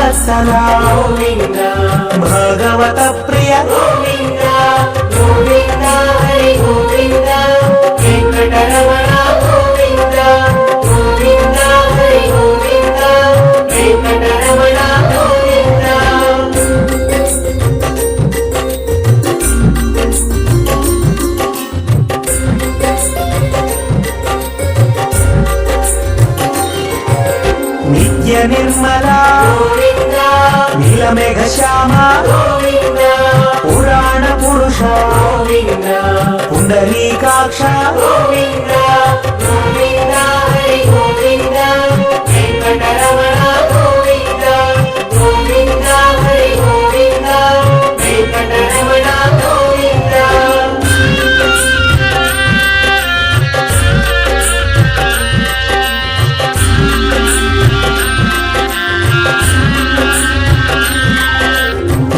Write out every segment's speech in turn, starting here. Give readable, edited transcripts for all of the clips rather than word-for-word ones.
వత్సల గోవింద భగవత ప్రియ గోవింద గోవింద హరి గోవింద వెంకటరమణ గోవింద గోవింద హరి గోవింద వెంకటరమణ గోవింద నిత్య నిర్మల గోవింద నీలమేఘ శ్యామ గోవింద పురాణ పురుష గోవింద పుండరీకాక్ష గోవింద గోవింద హరి గోవింద వెంకటరమణ గోవింద గోవింద హరి గోవింద వెంకటరమణ గోవింద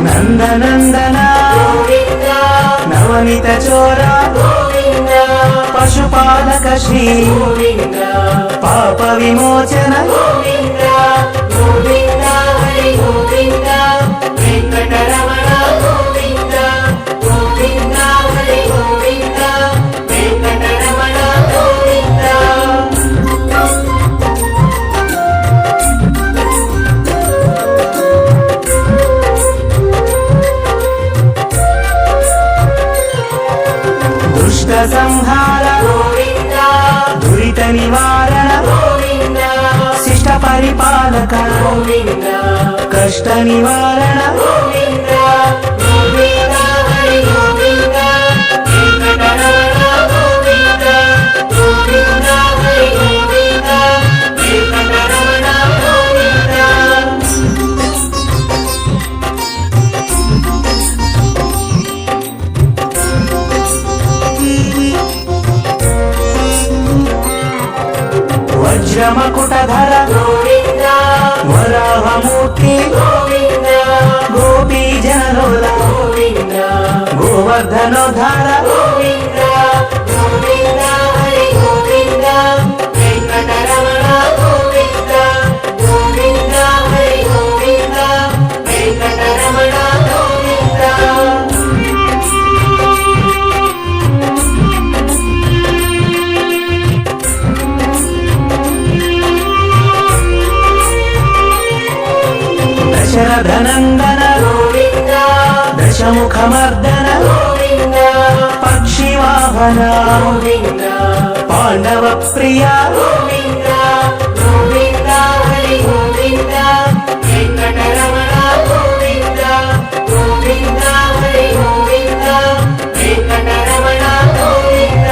నందనందన గోవింద నవనిత చోర గోవింద పశుపాలక శ్రీ గోవింద పాప విమోచన గోవింద గోవింద హరి గోవింద వెంకటరమణ గోవింద గోవింద హరి గోవింద వెంకటరమణ గోవింద దుష్ట సంహార గోవింద దురిత నివారణ గోవింద శిష్ట పరిపాలక గోవింద కష్ట నివారణ గోవింద గోవింద హరి గోవింద వెంకటరమణ గోవింద గోవింద హరి గోవింద వెంకటరమణ గోవింద వజ్రమకుటధర గోవింద వరాహమూర్తి గోవింద గోపీ జనలోల గోవింద గోవర్ధనోధార గోవింద గోవింద హరి గోవింద వెంకటరమణ గోవింద గోవింద హరి గోవింద వెంకటరమణ గోవింద దశరథనందన గోవింద దశముఖమర్దన గోవింద పక్షివాహన గోవింద పాండవ ప్రియ గోవింద గోవింద హరి గోవింద వెంకటరమణ గోవింద గోవింద హరి గోవింద వెంకటరమణ గోవింద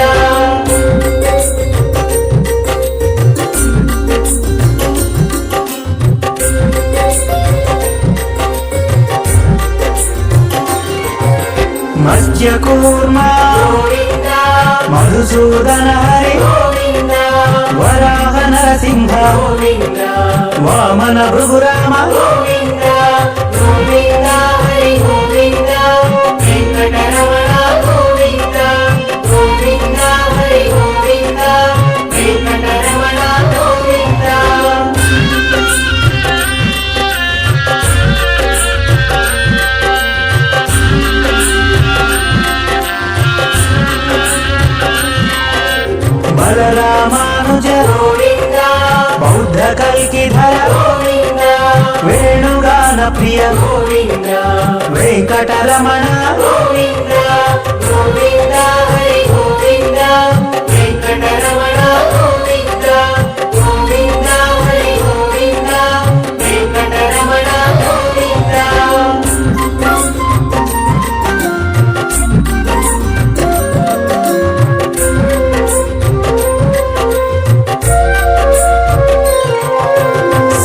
మత్స్యకూర్మ గోవింద మధుసూదన హరి గోవింద వరాహ నరసింహ గోవింద వామన భృగురామ గోవింద గోవింద హరి గోవింద వెంకటరమణ గోవింద గోవింద హరి గోవింద వెంకటరమణ గోవింద బలరామానుజ గోవింద బౌద్ధ కల్కిధర గోవింద వేణుగాన ప్రియ గోవింద వెంకటరమణ గోవింద గోవింద హరి గోవింద వెంకటరమణ గోవింద గోవింద హరి గోవింద వెంకటరమణ గోవింద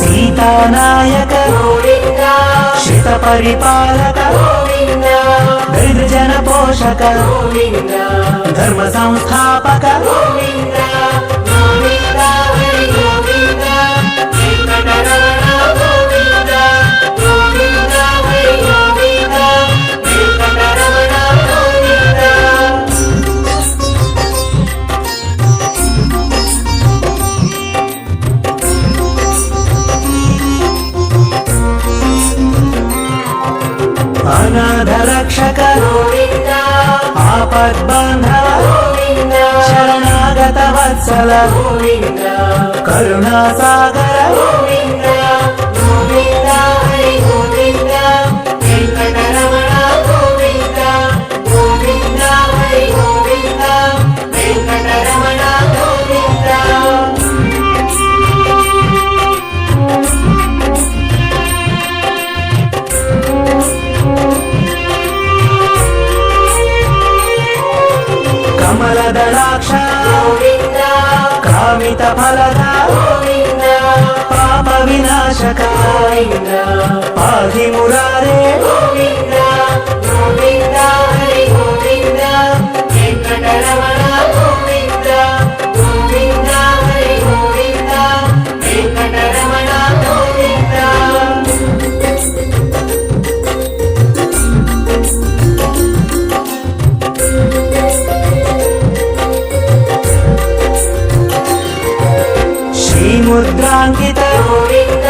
సీతానాయక గోవింద శిత పరిపాలక గోవింద దరిద్రజన పోషక గోవింద ధర్మ సంస్థాపక గోవింద గోవింద హరి గోవింద వెంకటరమణ గోవింద గోవింద హరి గోవింద వెంకటరమణ గోవింద ఆపద్బాంధవ గోవింద శరణాగత వత్సల గోవింద కరుణాసాగర గోవింద గోవింద హరి గోవింద వెంకటరమణ గోవింద గోవింద హరి గోవింద వెంకటరమణ గోవింద కమలదళాక్ష గోవింద కామిత ఫలద గోవింద పాప వినాశక గోవింద పాహి మురారే గోవింద గోవింద హరి గోవింద వెంకటరమణ గోవింద గోవింద హరి గోవింద వెంకటరమణ గోవింద శ్రీముద్రాంకిత గోవింద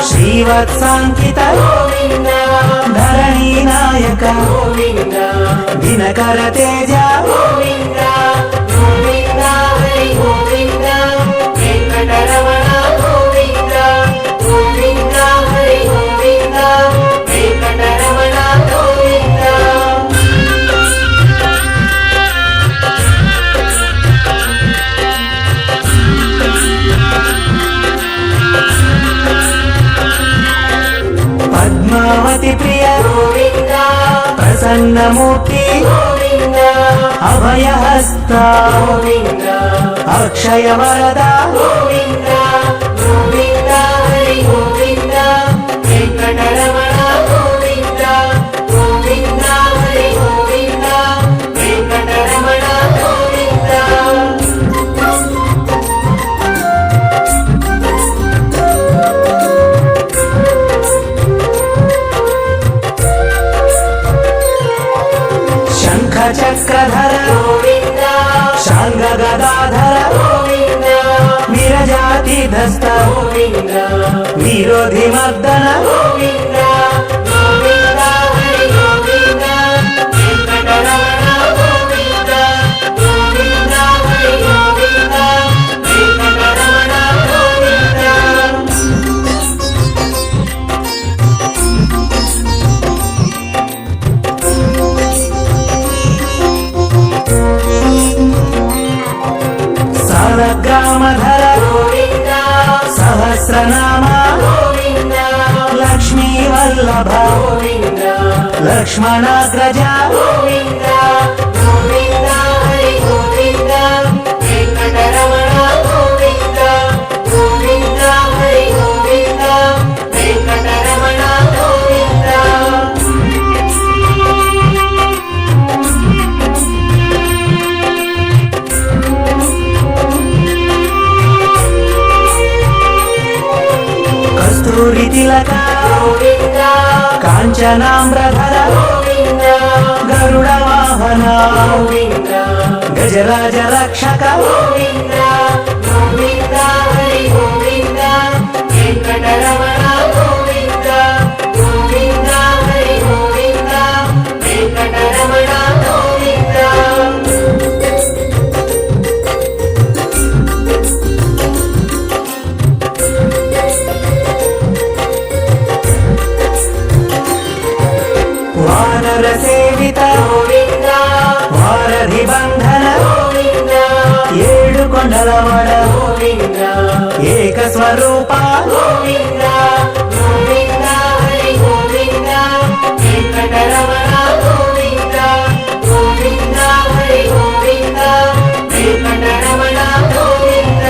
శ్రీవత్సాంకిత గోవింద ధరణీ నాయక గోవింద దినకర తేజ గోవింద గోవింద హరి గోవింద వెంకటరమణ గోవింద గోవింద హరి గోవింద వెంకటరమణ గోవింద పద్మావతి ప్రియ గోవింద ప్రసన్నమూర్తి గోవింద అభయహస్త గోవింద అక్షయ వరద గోవింద గోవింద హరి గోవింద వెంకటరమణ గోవింద గోవింద హరి గోవింద వెంకటరమణ గోవింద శంఖ చక్రధర గోవింద శాంగ గదాధర గోవింద విరజాతి ధస్త గోవింద విరోధి మర్దన గోవింద గోవింద హరి గోవింద వెంకటరమణ గోవింద గోవింద హరి గోవింద వెంకటరమణ గోవింద సాలగ్రామధర గోవింద సహస్రనామ గోవింద లక్ష్మీ వల్లభ గోవింద లక్ష్మణాగ్రజ గోవింద గోవింద హరి గోవింద వెంకటరమణ గోవింద గోవింద హరి గోవింద వెంకటరమణ గోవింద కస్తూరి తిలక గోవింద కాంచనామ్రధర గోవింద గరుడ వాహన గోవింద గజరాజ రక్షక గోవింద గోవింద హరి గోవింద వెంకటరమణ గోవింద గోవింద హరి గోవింద వెంకటరమణ గోవింద వానర సేవిత గోవింద వారధి బంధన గోవింద ఏడు కొండలవడ గోవింద ఏక స్వరూప గోవింద గోవింద హరి గోవింద వెంకటరమణ గోవింద గోవింద హరి గోవింద వెంకటరమణ గోవింద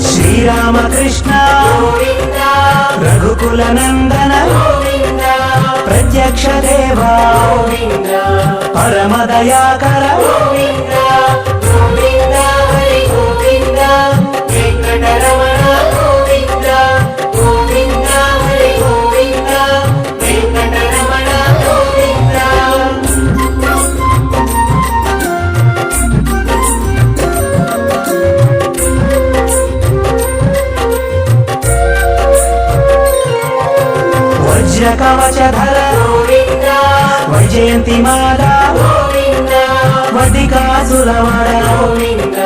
శ్రీరామకృష్ణ గోవింద రఘుకుల నందన గోవింద ప్రత్యక్ష దేవా గోవింద పరమ దయాకర గోవింద గోవింద హరి గోవింద వెంకటరమణ గోవింద గోవింద హరి గోవింద వెంకటరమణ గోవింద వృషధర గోవింద వైజయంతి మాల గోవింద వడ్డికాసులవర గోవింద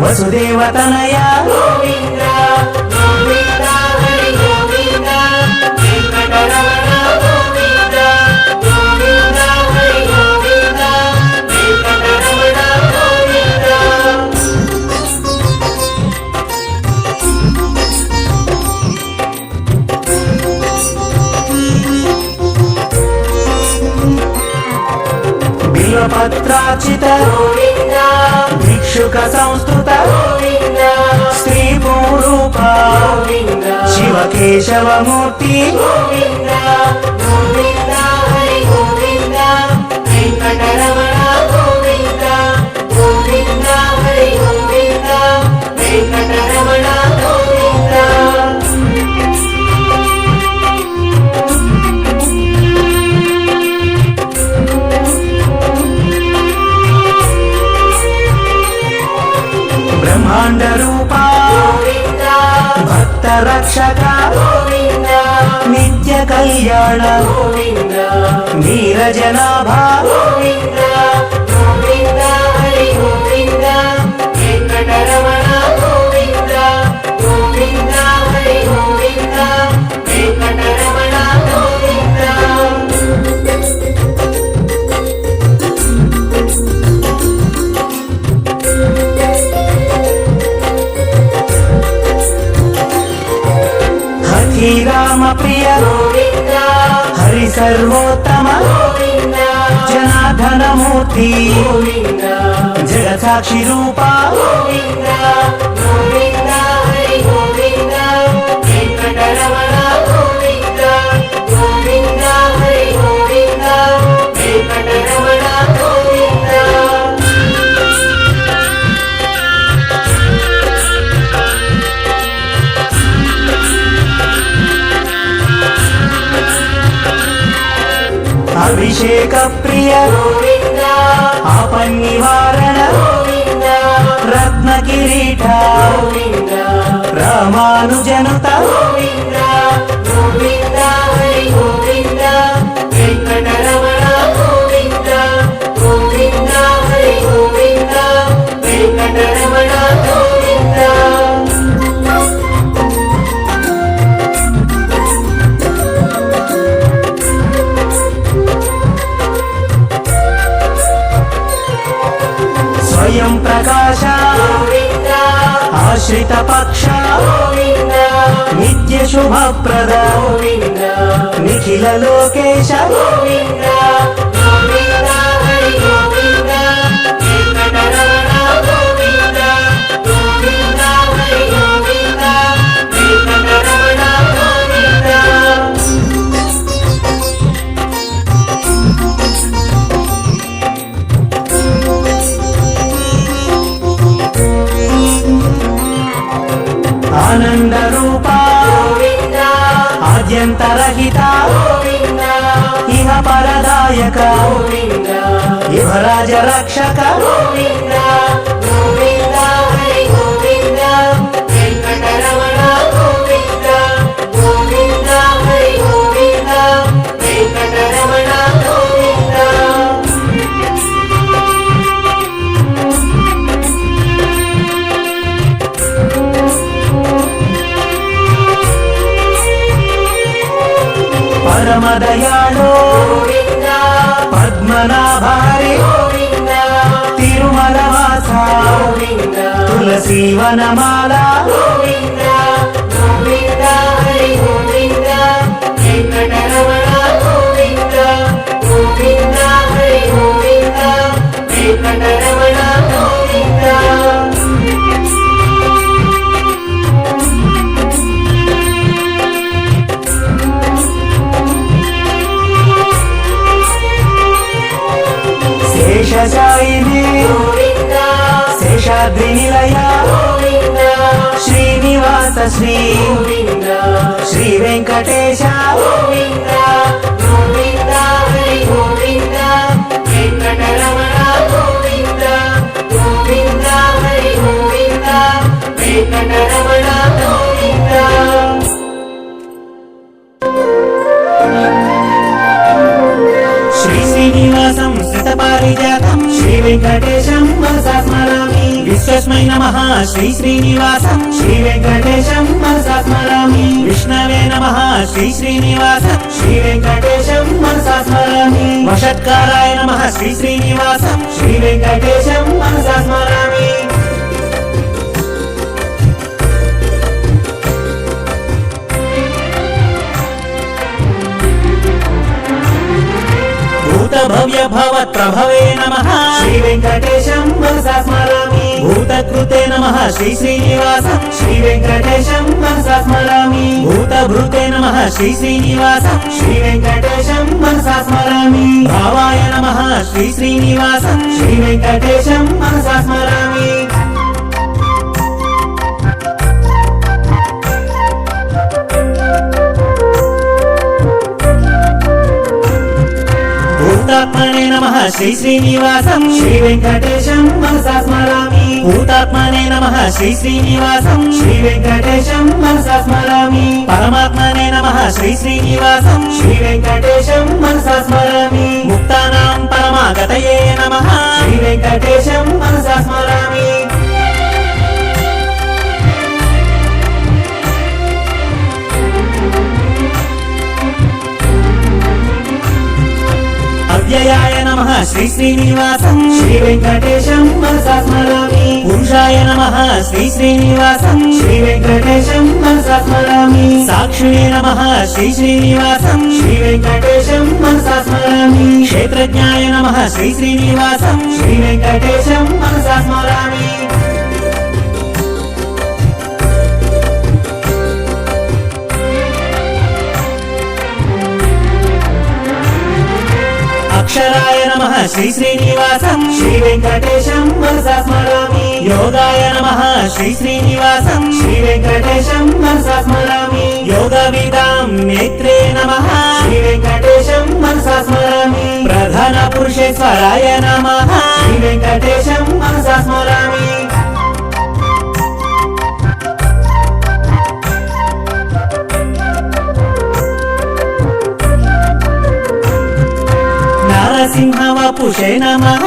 వసుదేవ తనయ గోవింద గోవింద హరి గోవింద వెంకటరమణ గోవింద గోవింద హరి గోవింద వెంకటరమణ గోవింద బిల్వపత్రార్చిత గోవింద భిక్షుక సంస్కృత గోవింద స్త్రీ పూరూప గోవింద శివకేశవమూర్తి గోవింద గోవింద హరి గోవింద వెంకటరమణ గోవింద గోవింద హరి గోవింద వెంకటరమణ గోవింద బ్రహ్మాండ రూప గోవింద భక్త రక్షక గోవింద నిత్య కళ్యాణ గోవింద నీరజనాభ గోవింద గోవింద హరి గోవింద వెంకటరమణ గోవింద గోవింద హరి గోవింద వెంకటరమణ గోవింద హరి రామ ప్రియ గోవింద హరి సర్వోత్తమ గోవింద జనార్దనమూర్తి గోవింద జగసాక్షి రూప గోవింద గోవింద హరి గోవింద వెంకటరమణ గోవింద గోవింద హరి గోవింద వెంకటరమణ గోవింద అభిషేక ప్రియ గోవింద ఆపన్నివారణ గోవింద రత్న కిరీట గోవింద రామానుజనుత గోవింద గోవింద హరి గోవింద వెంకటరమణ గోవింద గోవింద హరి గోవింద వెంకటరమణ గోవింద స్వయం ప్రకాశ గోవింద ఆశ్రిత పక్ష గోవింద నిత్య శుభప్రద గోవింద నిఖిల లోకేశ గోవింద గోవింద హరి గోవింద వెంకటరమణ గోవింద గోవింద హరి గోవింద వెంకటరమణ గోవింద ఆనంద రూప గోవింద ఆద్యంతరహిత గోవింద ఇహ పరదాయక గోవింద యువరాజ రక్షక గోవింద గోవింద హరి గోవింద వెంకటరమణ గోవింద గోవింద హరి గోవింద వెంకటరమణ గోవింద పరమదయాళో గోవింద పద్మనాభారి గోవింద తిరుమల వాస గోవింద తులసి వనమాల గోవింద గోవింద హరి గోవింద వెంకటరమణ గోవింద గోవింద హరి గోవింద వెంకటరమణ గోవింద శేషశాయిని గోవింద శేషాద్రి నిలయ గోవింద శ్రీనివాస శ్రీ గోవింద శ్రీ వెంకటేశ గోవింద గోవింద హరి గోవింద వెంకటరమణ గోవింద గోవింద హరి గోవింద వెంకటరమణ గోవింద తస్మై నమః శ్రీ శ్రీనివాసం శ్రీ వెంకటేశం మనసా స్మరామి విష్ణవే నమః శ్రీ శ్రీనివాసం శ్రీ వెంకటేశం మనసా స్మరామి వషట్కారాయ నమః శ్రీ శ్రీనివాసం శ్రీ వెంకటేశం మనసా స్మరామి భూత భవ్య భవత్ ప్రభవే నమః శ్రీ వెంకటేశం మనసా స్మరామి భూతకృతే నమః శ్రీ శ్రీనివాసం శ్రీ వెంకటేశం మనసా స్మరామి భూతభృతే నమః శ్రీ శ్రీనివాసం శ్రీ వెంకటేశం మనసా స్మరామి భావాయ నమః శ్రీ శ్రీనివాసం శ్రీ వెంకటేశం మనసా స్మరామి భూతాత్మనే నమః శ్రీ శ్రీనివాసం శ్రీ వెంకటేశం మనసా స్మరామి భూతాత్మనే నమః శ్రీ శ్రీనివాసం శ్రీ వెంకటేశం మనసా స్మరామి పరమాత్మనే నమః శ్రీ శ్రీనివాసం శ్రీ వెంకటేశం మనసా స్మరామి ముక్తానాం పరమాగతయే నమః శ్రీ వెంకటేశం మనసా స్మరామి అవ్యయాయ నమః శ్రీ శ్రీనివాసం శ్రీ వెంకటేశం మనసా స్మరామి పురుషాయ నమః శ్రీ శ్రీనివాసం శ్రీ వెంకటేశం మనసా స్మరామి సాక్షిణే నమః శ్రీ శ్రీనివాసం శ్రీ వెంకటేశం మనసా స్మరామి క్షేత్రజ్ఞాయ నమః శ్రీ శ్రీనివాసం శ్రీ వెంకటేశం మనసా స్మరామి అక్షరాయ నమః శ్రీ శ్రీనివాసం శ్రీ వెంకటేశం మనసా స్మరామి యోగాయ నమః శ్రీ శ్రీనివాసం శ్రీ వెంకటేశం మనసా స్మరామి యోగవిదాం నేత్రే నమః శ్రీ వెంకటేశం మనసా స్మరామి ప్రధాన పురుషేశ్వరాయ నమః శ్రీ వెంకటేశం మనసా స్మరామి నరసింహ వపుషే నమః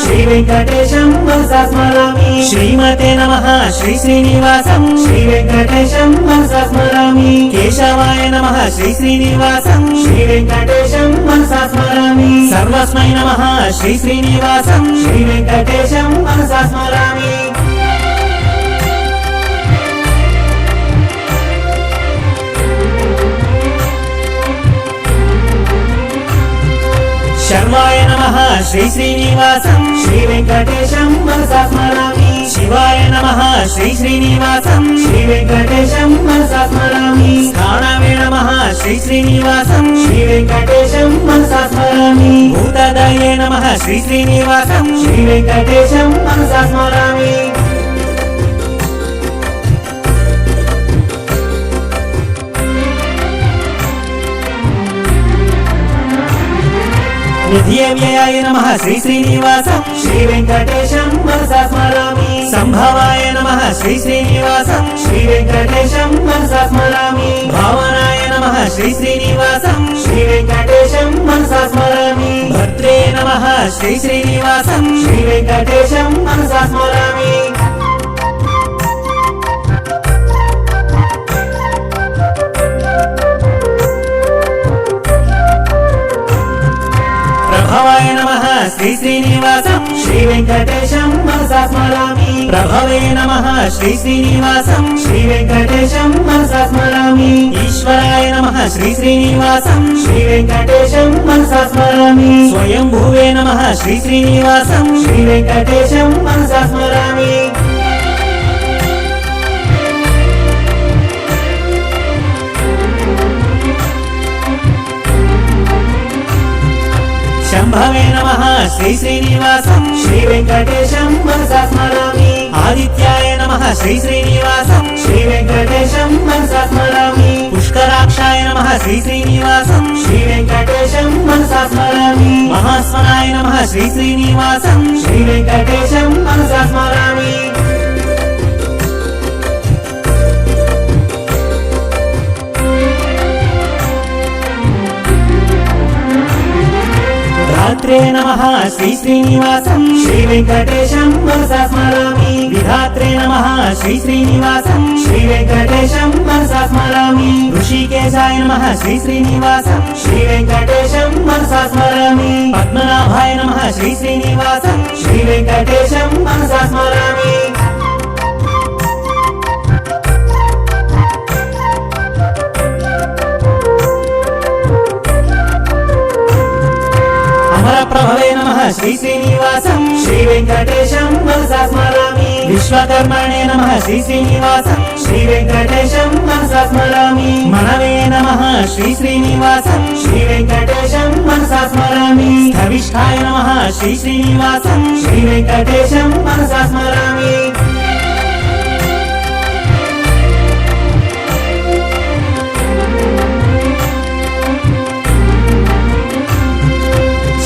శ్రీ వెంకటేశం మనసా స్మరామి శ్రీమతే నమః శ్రీ శ్రీనివాసం శ్రీ వెంకటేశం మనసా స్మరామి కేశవాయ నమః శ్రీ శ్రీనివాసం శ్రీ వెంకటేశం మనసా స్మరామి సర్వస్మై నమః శ్రీ శ్రీనివాసం శ్రీ వెంకటేశం మనసా స్మరామి శర్వాయ నమః శ్రీ శ్రీనివాసం శ్రీ వెంకటేశం మనసా స్మరామి శివాయ నమః శ్రీ శ్రీనివాసం శ్రీ వెంకటేశం మనసా స్మరామి స్థానవే నమః శ్రీ శ్రీనివాసం శ్రీ వెంకటేశం మనసా స్మరామి భూతదయే నమః శ్రీ శ్రీనివాసం శ్రీ వెంకటేశం మనసా స్మరామి నిధివ్యయాయ నమః శ్రీ శ్రీనివాసం శ్రీ వెంకటేశం మనసా స్మరామి సంభవాయ నమః శ్రీ శ్రీనివాసం శ్రీ వెంకటేశం మనసా స్మరామి భావనాయ నమః శ్రీ శ్రీనివాసం శ్రీ వెంకటేశం మనసా స్మరామి భద్రే నమః శ్రీ శ్రీనివాసం శ్రీ వెంకటేశం మనసా స్మరామి ప్రభవాయ నమః శ్రీ శ్రీనివాసం శ్రీ వెంకటేశం మనసా స్మరామి ప్రభవే నమః శ్రీ శ్రీనివాసం శ్రీ వెంకటేశం మనసా స్మరామి ఈశ్వరాయ నమః శ్రీ శ్రీనివాసం శ్రీ వెంకటేశం మనసా స్మరామి స్వయంభువే నమః శ్రీ శ్రీనివాసం శ్రీ వెంకటేశం మనసా స్మరామి శంభవే నమః శ్రీ శ్రీనివాసం శ్రీ వెంకటేశం మనసా స్మరామి ఆదిత్యాయ నమః శ్రీ శ్రీనివాసం శ్రీ వెంకటేశం మనసా స్మరామి పుష్కరాక్షాయ నమః శ్రీ శ్రీనివాసం శ్రీ వెంకటేశం మనసా స్మరామి మహాస్వనాయ నమః శ్రీ శ్రీనివాసం శ్రీ వెంకటేశం మనసా స్మరామి రాత్రే నమః శ్రీ శ్రీనివాసం శ్రీ వెంకటేశం మనసా స్మరామి విధాత్రే నమః శ్రీ శ్రీనివాసం శ్రీ వెంకటేశం మనసా స్మరామి ఋషికేశాయ నమః శ్రీ శ్రీనివాసం శ్రీ వెంకటేశం మనసా స్మరామి పద్మనాభాయ నమః శ్రీ శ్రీనివాసం శ్రీ వెంకటేశం మనసా స్మరామి అమరప్రభవే నమః శ్రీ శ్రీనివాసం శ్రీ వెంకటేశం మనసా స్మరామి విశ్వకర్మణే నమః శ్రీ శ్రీనివాసం శ్రీ వెంకటేశం మనసా స్మరామి మనవే నమః శ్రీ శ్రీనివాసం శ్రీ వెంకటేశం మనసా స్మరామి కవిష్ఠాయ నమః శ్రీ శ్రీనివాసం శ్రీ వెంకటేశం మనసా స్మరామి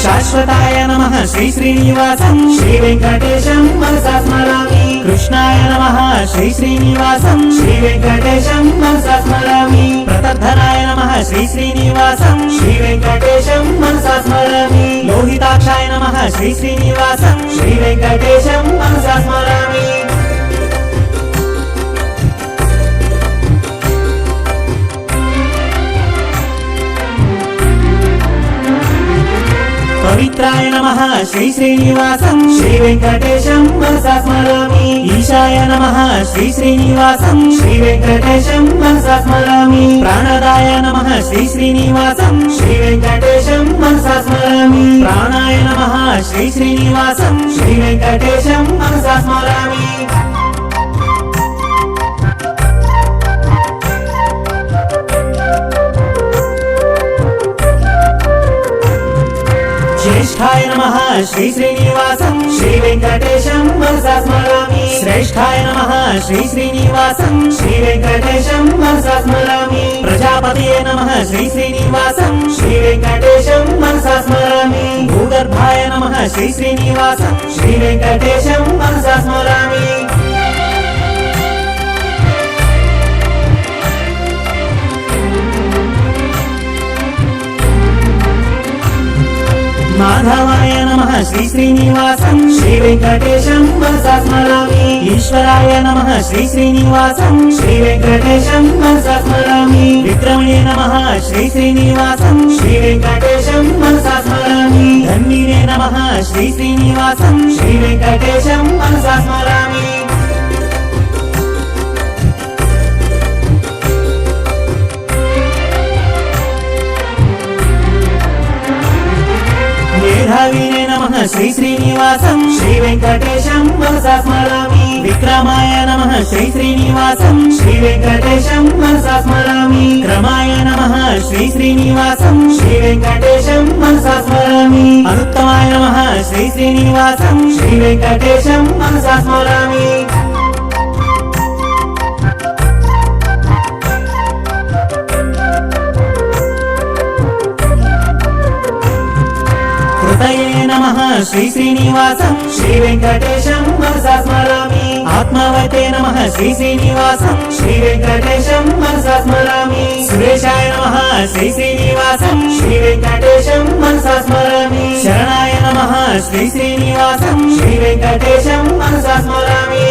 శాశ్వతాయ నమః శ్రీ శ్రీనివాసం శ్రీ వెంకటేశం మనసా స్మరామి కృష్ణాయ నమః శ్రీ శ్రీనివాసం శ్రీ వెంకటేశం మనసా స్మరామి ప్రతద్ధనాయ నమః శ్రీ శ్రీనివాసం శ్రీ వెంకటేశం మనసా స్మరామి లోహితాక్షాయ నమః శ్రీ శ్రీనివాసం శ్రీ వెంకటేశం మనసా స్మరామి పవిత్రాయ నమః శ్రీ శ్రీనివాసం శ్రీ వెంకటేశం మనసా స్మరామి ఈశాయ నమః శ్రీ శ్రీనివాసం శ్రీ వెంకటేశం మనసా స్మరామి ప్రాణదాయ నమః శ్రీ శ్రీనివాసం శ్రీ వెంకటేశం మనసా స్మరామి ప్రాణాయ నమః శ్రీ శ్రీనివాసం శ్రీ వెంకటేశం మనసా స్మరామి జ్యేష్ఠాయ నమః శ్రీ శ్రీనివాసం శ్రీ వెంకటేశం మనసా స్మరామి శ్రేష్ఠాయ నమః శ్రీ శ్రీనివాసం శ్రీ వెంకటేశం మనసా స్మరామి ప్రజాపతియే నమః శ్రీ శ్రీనివాసం శ్రీ వెంకటేశం మనసా స్మరామి భూగర్భాయ నమః శ్రీ శ్రీనివాసం శ్రీ వెంకటేశం మనసా స్మరామి మాధవాయ నమః శ్రీ శ్రీనివాసం శ్రీ వెంకటేశం మనసా స్మరామి ఈశ్వరాయ నమః శ్రీ శ్రీనివాసం శ్రీ వెంకటేశం మనసా స్మరామి విక్రమణే నమః శ్రీ శ్రీనివాసం శ్రీ వెంకటేశం మనసా స్మరామి ధన్వినే నమః శ్రీ శ్రీనివాసం శ్రీ వెంకటేశం మనసా స్మరామి మేధావినే నమః శ్రీ శ్రీనివాసం శ్రీ వెంకటేశం మనసా స్మరామి విక్రమాయ నమః శ్రీ శ్రీనివాసం శ్రీ వెంకటేశం మనసా స్మరామి క్రమాయ నమః శ్రీ శ్రీనివాసం శ్రీ వెంకటేశం మనసా స్మరామి అనుత్తమాయ నమః శ్రీ శ్రీనివాసం శ్రీ వెంకటేశం మనసా స్మరామి కృతయే నమః శ్రీ శ్రీనివాసం శ్రీ వెంకటేశం మనసా స్మరామి ఆత్మవతే నమః శ్రీ శ్రీనివాసం శ్రీ వెంకటేశం మనసా స్మరామి సురేశాయ నమః శ్రీ శ్రీనివాసం శ్రీ వెంకటేశం మనసా స్మరామి శరణాయ నమః శ్రీ శ్రీనివాసం శ్రీ వెంకటేశం మనసా స్మరామి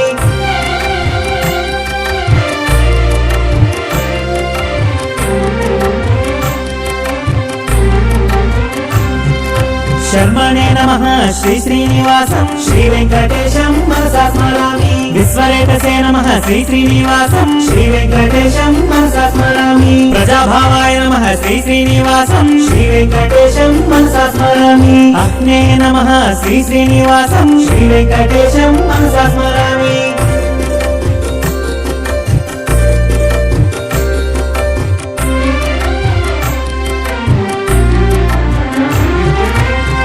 శర్మణే నమః శ్రీ శ్రీనివాసం శ్రీ వెంకటేశం మనసా స్మరామి విశ్వరేతసే నమః శ్రీ శ్రీనివాసం శ్రీ వెంకటేశం మనసా స్మరామి ప్రజాభావాయ నమః శ్రీ శ్రీనివాసం శ్రీ వెంకటేశం మనసా స్మరామి అగ్నే నమః శ్రీ శ్రీనివాసం శ్రీ వెంకటేశం మనసా స్మరామి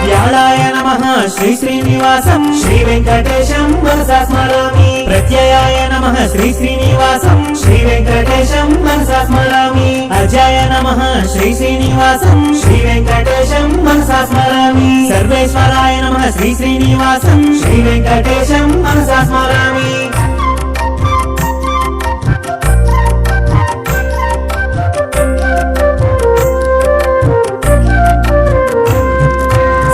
వ్యాళాయ నమః శ్రీ శ్రీనివాసం శ్రీ వెంకటేశం మనసా స్మరామి ప్రత్యయాయ నమః శ్రీ శ్రీనివాసం శ్రీ వెంకటేశం మనసా స్మరామి అజాయ నమః శ్రీ శ్రీనివాసం శ్రీ వెంకటేశం మనసా స్మరామి సర్వేశ్వరాయ నమః శ్రీ శ్రీనివాసం శ్రీ వెంకటేశం మనసా స్మరామి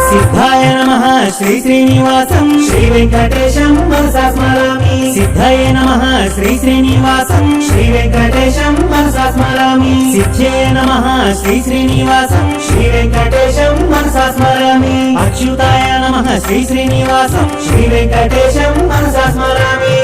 సిద్ధాయ నమః శ్రీ శ్రీనివాసం శ్రీ వెంకటేశం మనసా స్మరామి సిద్ధయే నమః శ్రీ శ్రీనివాసం శ్రీ వెంకటేశం మనసా స్మరామి సిద్ధ్యే నమః శ్రీ శ్రీనివాసం శ్రీ వెంకటేశం మనసా స్మరామి అచ్యుతాయ నమః శ్రీ శ్రీనివాసం శ్రీ వెంకటేశం మనసా స్మరామి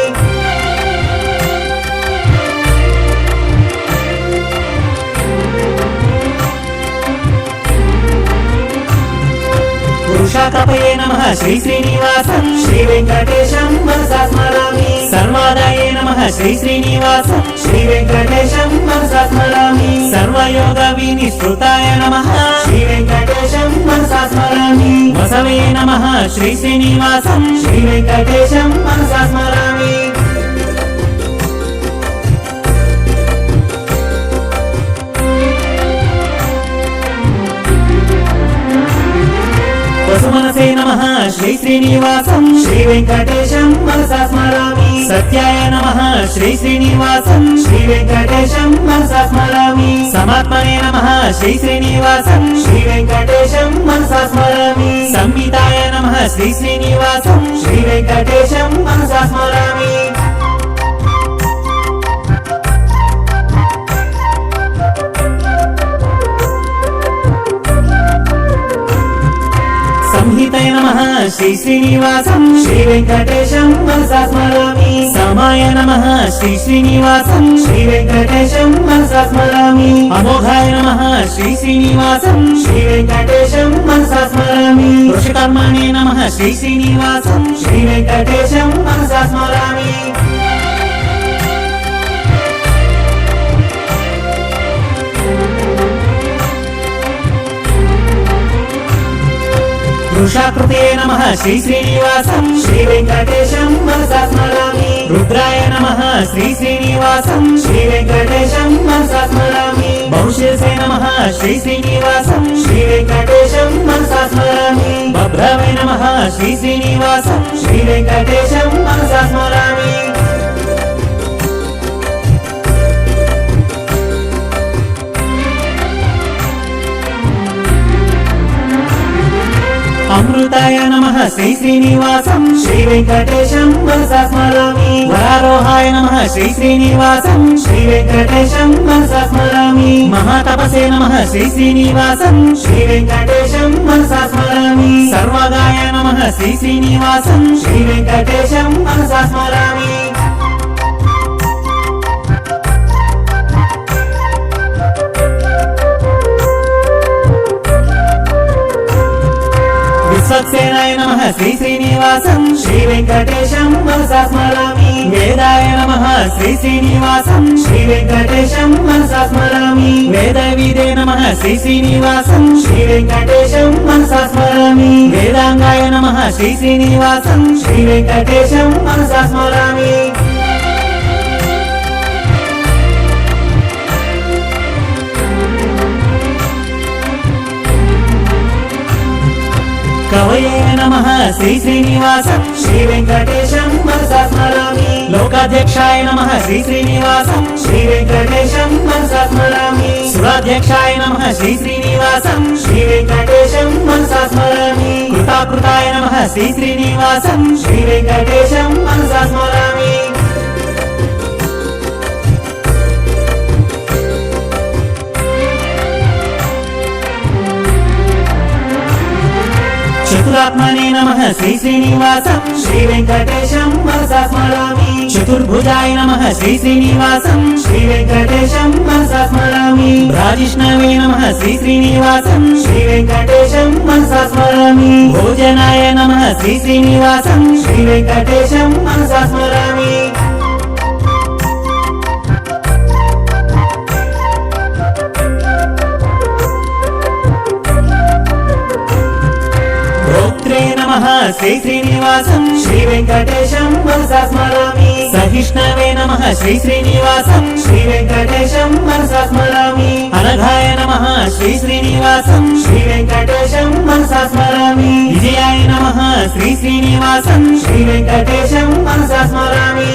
పురుషాకపయే నమః శ్రీ శ్రీనివాసం శ్రీ వెంకటేశం మనసా స్మరామి సర్వాదాయే నమః శ్రీ శ్రీనివాసం శ్రీ వెంకటేశం మనసా స్మరామి సర్వయోగ వినిశ్రుతాయ నమః శ్రీ వెంకటేశం మనసా స్మరామి వసవే నమః శ్రీ శ్రీనివాసం శ్రీ వెంకటేశం మనసా స్మరామి వసుమనసే నమః శ్రీ శ్రీనివాసం శ్రీ వెంకటేశం మనసా స్మరామి సత్యాయ నమః శ్రీ శ్రీనివాసం శ్రీ వెంకటేశం మనసా స్మరామి సమాత్మనే నమః శ్రీ శ్రీనివాసం శ్రీ వెంకటేశం మనసా స్మరామి సంహితాయ నమః శ్రీ శ్రీనివాసం శ్రీ వెంకటేశం మనసా స్మరామి సంహితయ నమః శ్రీ శ్రీనివాసం శ్రీ వెంకటేశం మనసా స్మరామి సమాయ నమః శ్రీ శ్రీనివాసం శ్రీ వెంకటేశం మనసా స్మరామి అమోఘాయ నమః శ్రీ శ్రీనివాసం శ్రీ వెంకటేశం మనసా స్మరామి వృషకర్మణే నమః శ్రీ శ్రీనివాసం శ్రీ వెంకటేశం మనసా స్మరామి వృషాకృతే నమః శ్రీ శ్రీనివాసం శ్రీ వెంకటేశం మనసా స్మరామి రుద్రాయ నమః శ్రీ శ్రీనివాసం శ్రీ వెంకటేశం మనసా స్మరామి బహుశేషే నమః శ్రీ శ్రీనివాసం శ్రీ వెంకటేశం మనసా స్మరామి బభ్రవే నమః శ్రీ శ్రీనివాసం శ్రీ వెంకటేశం మనసా స్మరామి అమృతాయ నమః శ్రీ శ్రీనివాసం శ్రీ వెంకటేశం మనసా స్మరామి వరారోహాయ నమః శ్రీ శ్రీనివాసం శ్రీ వెంకటేశం మనసా స్మరామి మహాతపసే నమః శ్రీ శ్రీనివాసం శ్రీ వెంకటేశం మనసా స్మరామి సర్వగాయ నమః శ్రీ శ్రీనివాసం శ్రీ వెంకటేశం మనసా స్మరామి విశ్వక్సేనాయ నమః శ్రీ శ్రీనివాసం శ్రీ వెంకటేశం మనసా స్మరామి వేదాయ నమః శ్రీ శ్రీనివాసం శ్రీ వెంకటేశం మనసా స్మరామి వేద విదే నమః శ్రీ శ్రీనివాసం శ్రీ వెంకటేశం మనసా స్మరామి వేదాంగాయ నమః శ్రీ శ్రీనివాసం శ్రీ వెంకటేశం మనసా స్మరామి కవయే నమః శ్రీ శ్రీనివాసం శ్రీ వెంకటేశం మనసా స్మరామి లోకాధ్యక్షాయ నమః శ్రీ శ్రీనివాసం శ్రీ వెంకటేశం మనసా స్మరామి సురాధ్యక్షాయ నమః శ్రీ శ్రీనివాసం శ్రీ వెంకటేశం మనసా స్మరామి కృతాకృతాయ నమః శ్రీ శ్రీనివాసం శ్రీ వెంకటేశం మనసా స్మరామి చతురాత్మనే నమః శ్రీ శ్రీనివాసం శ్రీ వెంకటేశం మనసా స్మరామి చతుర్భుజాయ నమః శ్రీ శ్రీనివాసం శ్రీ వెంకటేశం మనసా స్మరామి రాజిష్ణవే నమః శ్రీ శ్రీనివాసం శ్రీ వెంకటేశం మనసా స్మరామి భోజనాయ నమః శ్రీ శ్రీనివాసం శ్రీ వెంకటేశం మనసా స్మరామి భోక్త్రే నమః శ్రీ శ్రీనివాసం శ్రీ వెంకటేశం మనసా స్మరామి సహిష్ణవే నమః శ్రీ శ్రీనివాసం శ్రీ వెంకటేశం మనసా స్మరామి అనఘాయ నమః శ్రీ శ్రీనివాసం శ్రీ వెంకటేశం మనసా స్మరామి విజయాయ నమః శ్రీ శ్రీనివాసం శ్రీ వెంకటేశం మనసా స్మరామి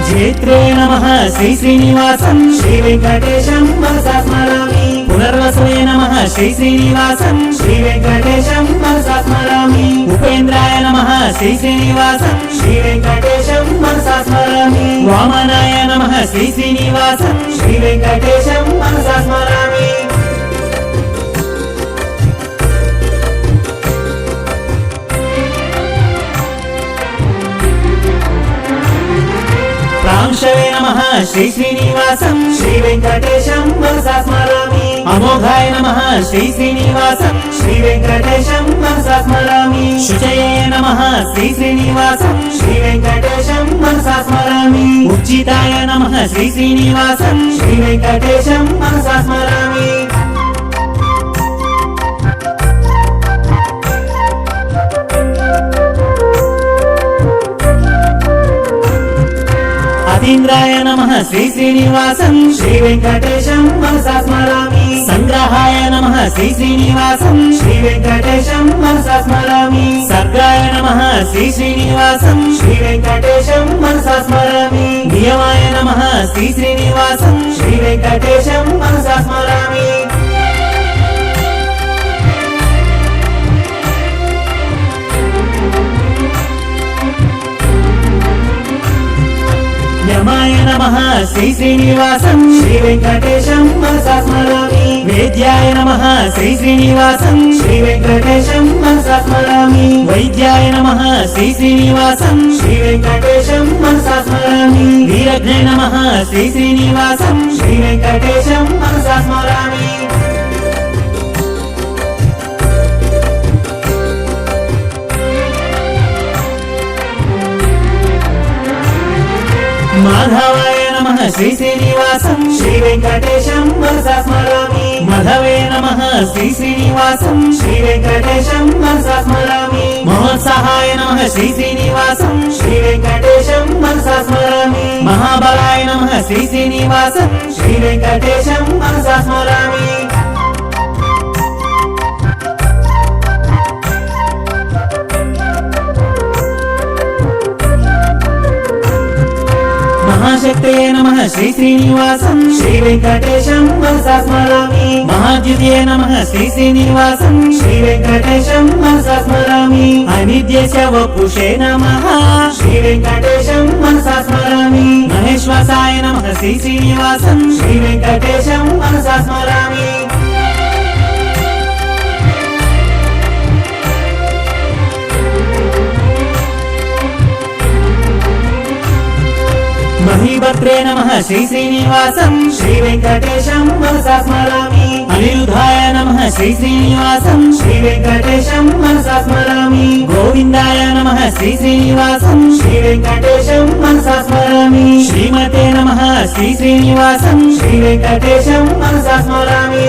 జేత్రే శ్రీనిధే నమః శ్రీ శ్రీనివాసం శ్రీ వెంకటేశం మనసా స్మరామి పునర్వసవే నమః శ్రీ శ్రీనివాసం శ్రీ వెంకటేశం మనసా స్మరామి ఉపేంద్రాయ నమః శ్రీ శ్రీనివాసం శ్రీ వెంకటేశం మనసా స్మరామి వామనాయ నమః శ్రీ శ్రీనివాసం శ్రీ వెంకటేశం మనసా స్మరామి ప్రాంశవే నమః శ్రీ శ్రీనివాసం శ్రీ వెంకటేశం మనసా స్మరామి అమోఘాయ నమః శ్రీ శ్రీనివాసం శ్రీ వెంకటేశం మనసా స్మరామి శుచయే నమః శ్రీ శ్రీనివాసం శ్రీ వెంకటేశం మనసా స్మరామి ఉజ్జితాయ నమః శ్రీ శ్రీనివాసం శ్రీ వెంకటేశం మనసా స్మరామి అతీంద్రాయ నమః శ్రీ శ్రీనివాసం శ్రీ వెంకటేశం మనసా స్మరామి సంగ్రహాయ నమః శ్రీ శ్రీనివాసం శ్రీ వెంకటేశం మనసా స్మరామి సర్గాయ నమః శ్రీ శ్రీనివాసం శ్రీ వెంకటేశం మనసా స్మరామి నియమాయ నమః శ్రీ శ్రీనివాసం శ్రీ వెంకటేశం మనసా స్మరామి యమాయ నమః శ్రీ శ్రీనివాసం శ్రీ వెంకటేశం మనసా స్మరామి వేద్యాయ నమః శ్రీ శ్రీనివాసం శ్రీ వెంకటేశం మనసా స్మరామి వైద్యాయ నమః శ్రీ శ్రీనివాసం శ్రీ వెంకటేశం మనసా స్మరామి వీరఘ్నే నమః శ్రీ శ్రీనివాసం శ్రీ వెంకటేశం మనసా స్మరామి మాధవాయ నమః శ్రీ శ్రీనివాసం శ్రీ వెంకటేశం మనసా స్మరామి మధవే నమః శ్రీ శ్రీనివాసం శ్రీ వెంకటేశం మనసా స్మరామి మహోత్సాహాయ నమః శ్రీ శ్రీనివాసం శ్రీ వెంకటేశం మనసా స్మరామి మహాబలాయ నమః శ్రీ శ్రీనివాసం శ్రీ వెంకటేశం మనసా స్మరామి మహాశక్తయే నమః శ్రీ శ్రీనివాసం శ్రీ వెంకటేశం మనసా స్మరామి మహాద్యుతయే నమః శ్రీ శ్రీనివాసం శ్రీ వెంకటేశం మనసా స్మరామి అనిద్యస్య వపుషే నమః శ్రీ వెంకటేశం మనసా స్మరామి మహేశ్వసాయ నమః శ్రీ శ్రీనివాసం శ్రీ వెంకటేశం మనసా స్మరామి మహీభద్రే నమః శ్రీ శ్రీనివాసం శ్రీ వెంకటేశం మనసా స్మరామి అనిరుద్ధాయ నమః శ్రీ శ్రీనివాసం శ్రీ వెంకటేశం మనసా స్మరామి గోవిందాయ నమః శ్రీ శ్రీనివాసం శ్రీ వెంకటేశం మనసా స్మరామి శ్రీమతే నమః శ్రీ శ్రీనివాసం శ్రీ వెంకటేశం మనసా స్మరామి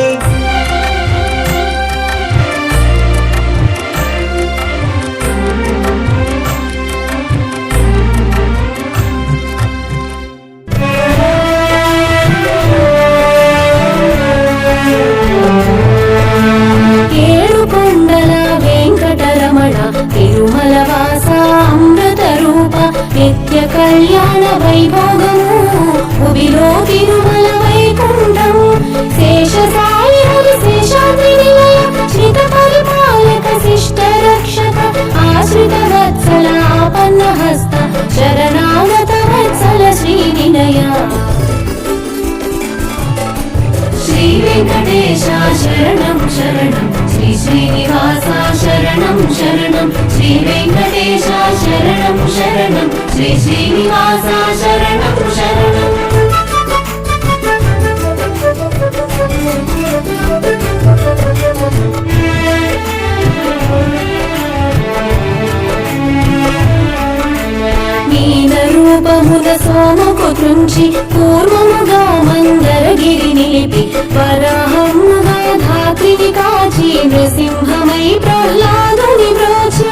తిరుమల వాస అమృత రూప నిత్య కళ్యాణ వైభోగము భువిలో తిరుమల వైకుంఠం శేష సాయి హరి శేషాద్రి నిలయ శ్రిత పరిపాలక శిష్ట రక్షక ఆశ్రిత వత్సల ఆపన్న హస్త శరణాగత వత్సల శ్రీ నిలయ శ్రీ వెంకటేశ శరణం శరణం శ్రీ శ్రీనివాస శరణం శరణం శ్రీ వెంకటేశ శరణం శరణం శ్రీ శ్రీనివాస శరణం శరణం మీన రూపమున సోమకు త్రుంచి పూర్వముగా మందరగిరి నిలిపి వరాహముగా ధాత్రిని కాచి నృసింహమై ప్రహ్లాదుని బ్రోచి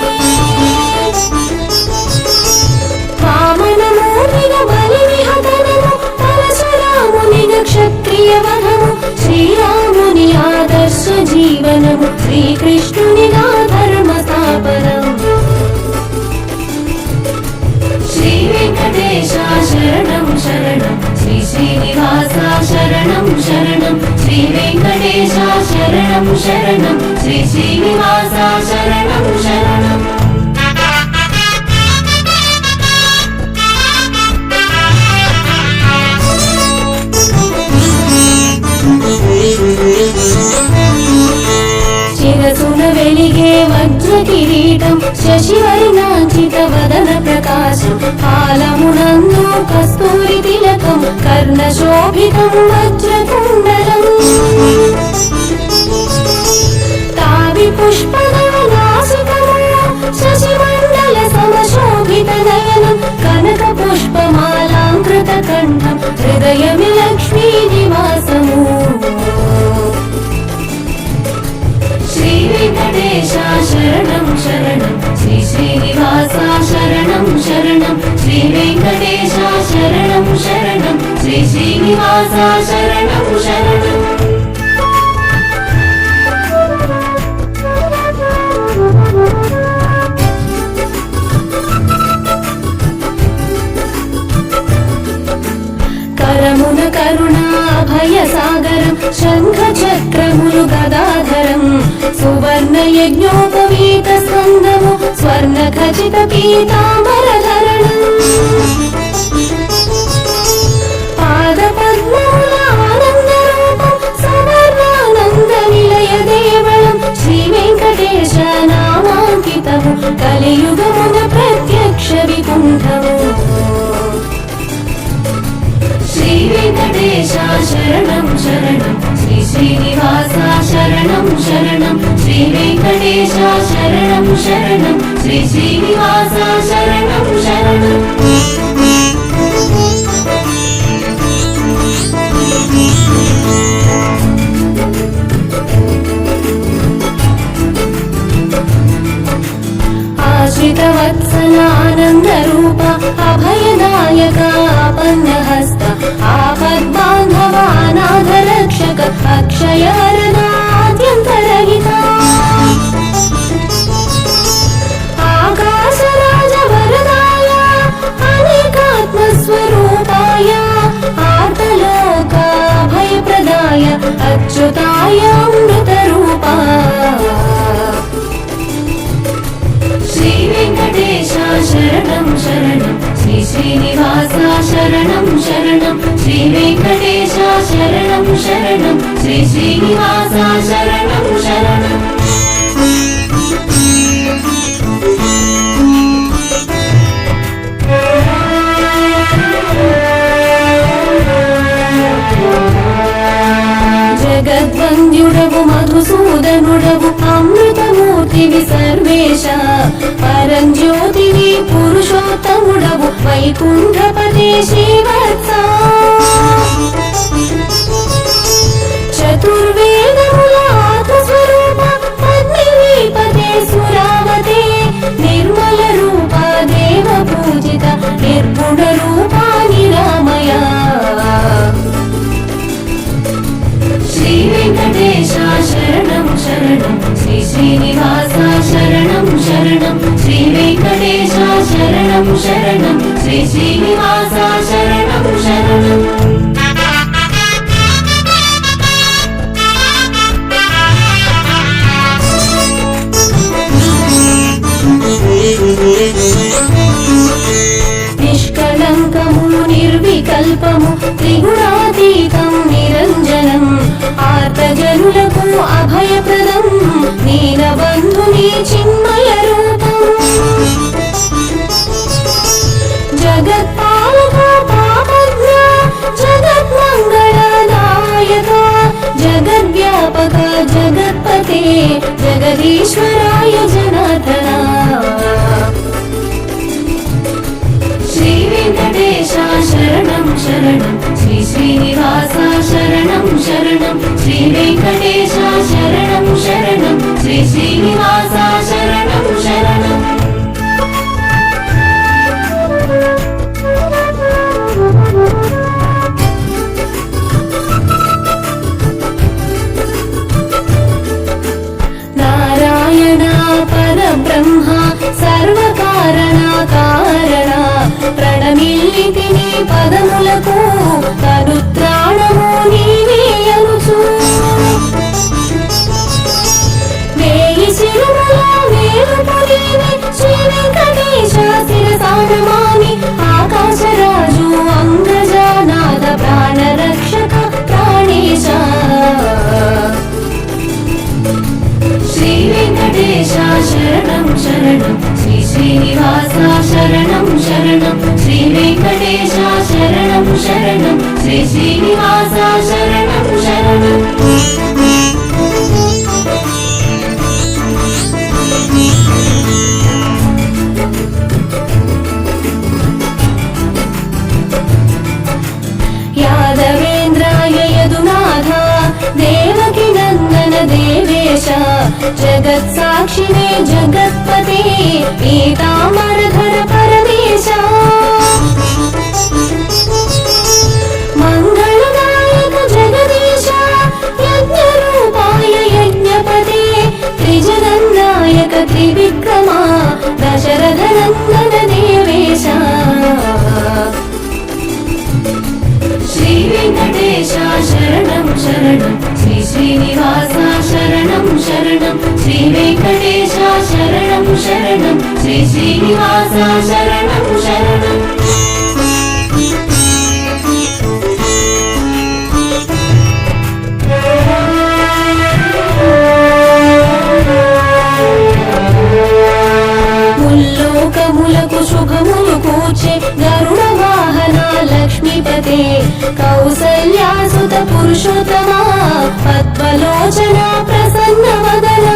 వామనమూర్తిగా బలిని హతనము పరశురామునిగా క్షత్రియ వధము శ్రీరాముని ఆదర్శ జీవనము శ్రీకృష్ణునిగా ధర్మ స్థాపనం శ్రీ వెంకటేశ శరణం శరణం శ్రీనివాస శరణం శరణం శ్రీ వెంకటేశ శరణం శరణం శ్రీ శ్రీనివాస శరణం శరణం శిరసున వెలిగే వజ్ర కిరీటం శశివర్ణాంచిత వదన ప్రకాశం పాలమునందు కస్తూరి తిలకం కర్ణ శోభితం వజ్రకుండలం తావి పుష్పనాసికము శశిమండల సమశోభిత నయనం కనక పుష్పమాలాంకృత కంఠం హృదయమి లక్ష్మీ నివాసము శ్రీ వెంకటేశ శరణం శరణం శ్రీ శ్రీనివాస శరణం శరణం శ్రీ వెంకటేశ శరణం శరణం శ్రీ శ్రీనివాస శరణం శరణం కరమున కరుణా అభయ సాగరం శంఖ చక్రములు గదాధరం సువర్ణ యజ్ఞోపవీత స్కందము స్వర్ణ ఖచిత పీతాంబరధరణం పాద పద్మముల ఆనంద రూపం సవర్ణానంద నిలయ దేవళం శ్రీ వెంకటేశ నామాంకితము కలియుగమున ప్రత్యక్ష వికుంఠము శ్రీ వెంకటేశ శరణం శరణం శ్రీ శ్రీనివాస శరణం శరణం శ్రీ వెంకటేశ శరణం శరణం శ్రీ శ్రీనివాస శరణం శరణం ఆశ్రిత వత్సల ఆనంద రూప అభయదాయక ఆపన్న హస్త ఆపద్బాంధవ అనాథ రక్షక అక్షయ వరదాద్యంతరహిత ఆకాశరాజ వరదాయ అనేకాత్మ స్వరూపాయ ఆర్తలోక భయప్రదాయ అచ్యుతాయ అమృత రూపా శ్రీ వెంకటేశ శరణం శరణం శ్రీ శ్రీనివాస శరణం శరణం శ్రీ వెంకటేశ శరణం శరణం శ్రీ శ్రీనివాస శరణం శరణం జగద్వంద్యుడవు మధుసూదనుడవు అమృతమూర్తివి సర్వేశ పరంజ్యోతివి పురుషోత్తముడవు వైకుంఠపతి శ్రీవత్స చతుర్వేదముల ఆత్మస్వరూప పద్మినీపతే సురావతే నిర్మల రూప దేవ పూజిత నిర్గుణ రూప నిరామయ శ్రీ వెంకటేశ శరణం శరణం శ్రీ శ్రీనివాస శరణం శరణం శ్రీ వెంకటేశ శరణం శరణం శ్రీ శ్రీనివాస శరణం శరణం నిష్కళంకము నిర్వికల్పము త్రిగుణాతీతం నిరంజనం ఆర్తజనులకు అభయప్రదం నీలబంధుని చిన్మయ రూపం జగత్పాలక పాపజ్ఞ జగన్మంగళదాయక జగద్వ్యాపక జగత్పతే జగదీశ్వరాయ జనార్దన శ్రీ వెంకటేశ శరణం శరణం శ్రీ శ్రీనివాస శరణం శరణం శ్రీ వెంకటేశ శరణం శరణం శ్రీ శ్రీనివాస శరణం శరణం నారాయణ పరబ్రహ్మ సర్వకారణ కారణ ప్రణమిల్లితిని పదములకు తరుత్ర శిలువలో వేలుపులేని శ్రీ వెంకటేశ శిరసానమామి ఆకాశరాజు అంగజానాథ ప్రాణరక్షక ప్రాణేశ శ్రీ వెంకటేశ శరణం శరణం శ్రీ శ్రీనివాస శరణం శరణం శ్రీ వెంకటేశ శరణం శరణం శ్రీ శ్రీనివాస శరణం శరణం యాదవేంద్రాయ యదునాథ దేవకి నందన దేవేశ జగత్సాక్షిణే జగత్పతే పీతాంబరధర పరమేశ మంగళదాయక జగదీశ యజ్ఞరూపాయ యజ్ఞపతే త్రిజగన్నాయక త్రివిక్రమా దశరథ నందన దేవేశ శ్రీ వెంకటేశ శరణం శరణం శ్రీ శ్రీనివాస శరణం శరణం శ్రీ వెంకటేశ శరణం శరణం శ్రీ శ్రీనివాస శరణం శరణం ముల్లోకములకు శుభములు కూర్చే గరుడ వాహన లక్ష్మీపతే కౌసల్యాసుత పురుషోత్తమా పద్మలోచన ప్రసన్న వదన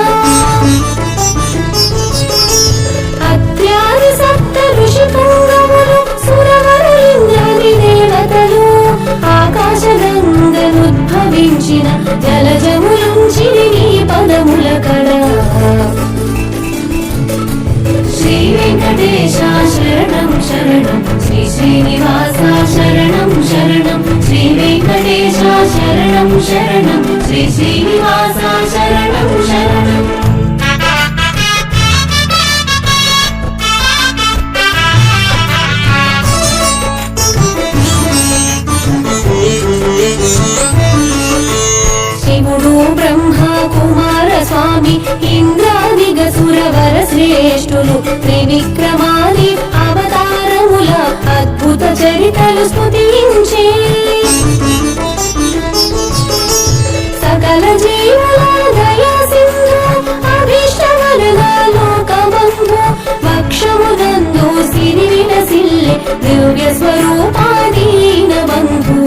అత్యాది సప్త ఋషి పుంగములు సురవరులింద్రాది దేవతలు ఆకాశ గంగనుద్భవించిన జలజములుంచిరి నీ పదముల కడ శ్రీ వెంకటేశ శరణం శరణం శ్రీ శ్రీనివాస శరణం శరణం శ్రీ వెంకటేశ శరణం శరణం శ్రీ శ్రీనివాస శరణం శరణం శివుడు బ్రహ్మ కుమార స్వామి ఇంద్రాదిగ సురవర శ్రేష్ఠులు త్రివిక్రమాది అవతారముల అద్భుత చరితలు స్తుతించే సకల జీవుల దయా సింధు అభీష్టవరద లోకబంధు వక్షమునందు సిరి విలసిల్లె దివ్య స్వరూపాదీన బంధు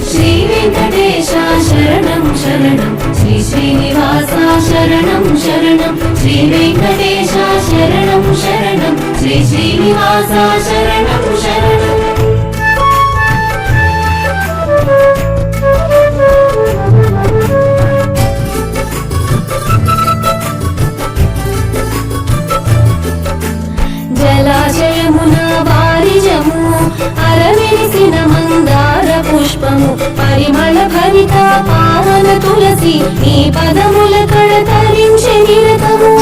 శ్రీ వెంకటేశ శరణం శరణం శ్రీ శ్రీనివాస శరణం శరణం శ్రీ వెంకటేశ శరణం శరణం శ్రీ శ్రీనివాస శరణం శరణం జలాశయమున వారిజము అరవిరిసిన మందార పుష్పము పరిమళ భరిత పావన తులసి నీ పదముల కడ తరించె నిరతము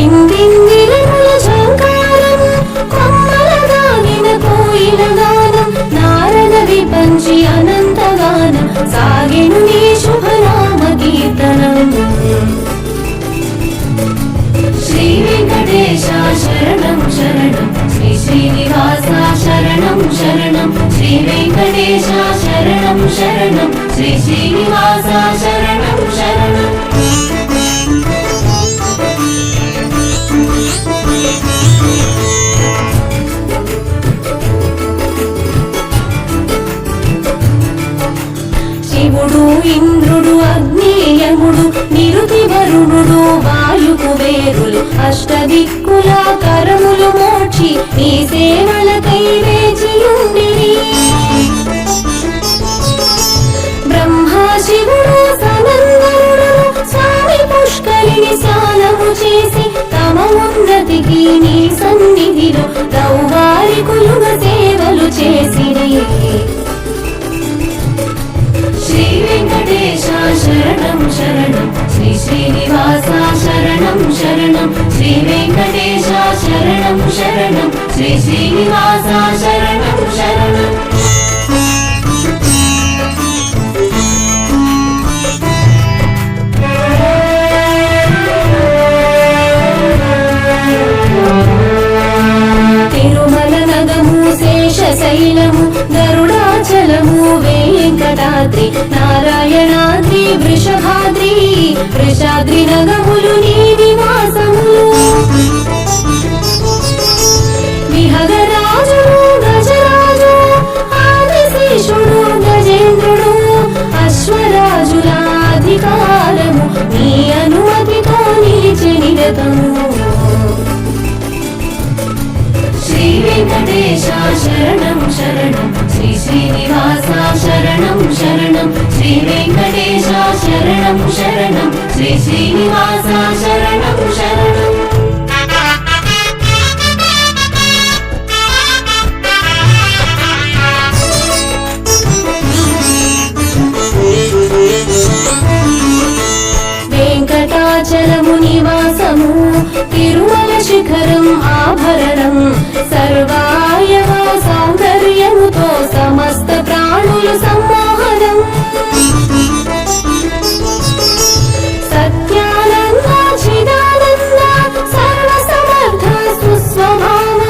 ఇందిందిరముల ఝంకారము కొమ్మల దాగిన కోయిల గానం నారద విపంచి అనంత గానం సాగెను నీ శుభనామ కీర్తనం శ్రీ వెంకటేశ శరణం శరణం శ్రీ శ్రీనివాస శరణం శరణం శ్రీ వెంకటేశ శరణం శరణం శ్రీ శ్రీనివాస శరణం శరణం శివుడు ఇంద్రుడు అగ్నియముడు నిరుతి వరుణుడు వాయు కుబేరులు అష్టదిక్కుల కరములు మోక్షి నీ సేవలకై వేచియుండిరి బ్రహ్మ శివుడు సనందనుడు స్వామి పుష్కరిణి స్నానము చేసి తమ ఉన్నతికి నీ సన్నిధిలో దౌవారికులుగా సేవలు చేసిరి శ్రీ వెంకటేశ శరణం శరణం శ్రీ శ్రీనివాస శరణం శరణం శ్రీ వెంకటేశ శరణం శరణం శ్రీ శ్రీనివాస శరణం శరణం నారాయణాద్రి వృషభాద్రి వృషాద్రి నగములు నీ నివాసములు విహగరాజు గజరాజు ఆదిశేషుడు గజేంద్రుడు అశ్వరాజుల అధికారము నీ అనుమతితో నిలిచి నిరతము శ్రీ వెంకటేశ శరణం శరణం శ్రీ శ్రీనివాస శరణం శరణం శ్రీ వెంకటేశ శరణం శరణం శ్రీ శ్రీనివాస శరణం శరణం వెంకటాచలము నివాసము తిరుమల శిఖరం ఆభరణం సర్వాయవ సౌందర్యముతో సమస్త ప్రాణులు సమ్మోహనం సత్యానంద చిదానంద సర్వసమర్థ సుస్వభావ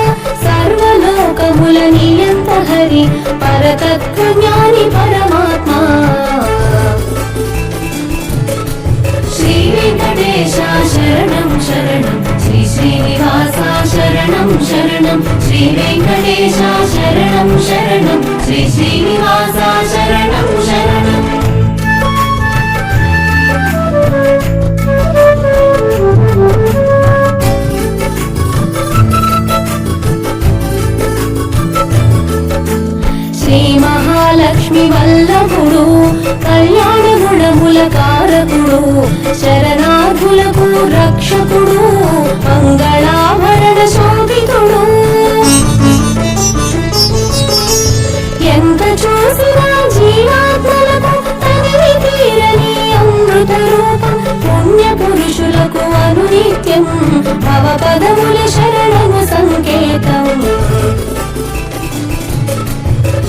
సర్వలోకముల నియంత హరి పరతత్వ జ్ఞాని పరమాత్మ శ్రీ వెంకటేశ శరణం శరణం శ్రీ శ్రీనివాస శరణం శరణం శ్రీ వెంకటేశ శరణం శరణం శ్రీ శ్రీనివాస శరణం శరణం శ్రీ మహాలక్ష్మి వల్లభుడు కళ్యాణ గుణముల కారకుడు శరణార్థులకు రక్షకుడు మంగళాభరణ శోభితుడు ఎంత చూసినా జీవాత్మలకు తనివి తీరని అమృత రూపం పుణ్య పురుషులకు అనునిత్యం భవపదముల శరణము సంకేతం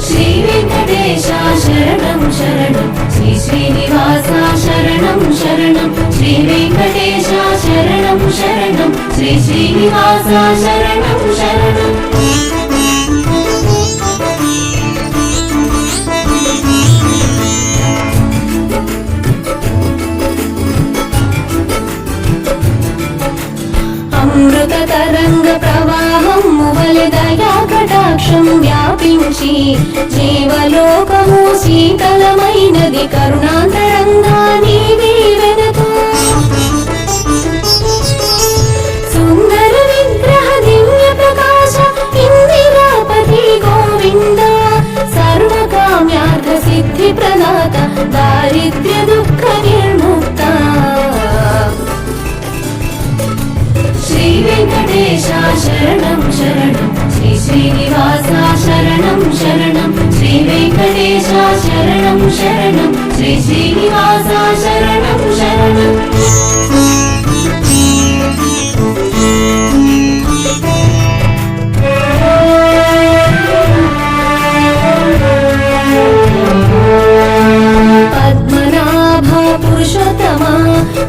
శ్రీ వెంకటేశ శరణం శరణం శ్రీ శ్రీనివాస శరణం శరణం శ్రీ వెంకటేశ శరణం శరణం శ్రీ శ్రీనివాస శరణం శరణం అమృత తరంగ ప్రవాహం మువలి దయా కటాక్షం వ్యాపించి జీవలోకము శీతలమైనది కరుణాంతరంగా నీ దీవెనతో సుందర విగ్రహ దివ్య ప్రకాశ ఇందిరాపతి గోవింద సర్వకామ్యార్థ సిద్ధి ప్రదాత దారిద్ర్య దుఃఖ నిర్ముక్త శ్రీ వెంకటేశ శరణం శరణం శ్రీ శ్రీనివాస శరణం శరణం శ్రీ వెంకటేశ శరణం శరణం శ్రీ శ్రీనివాస శరణం శరణం పద్మనాభ పురుషోత్తమ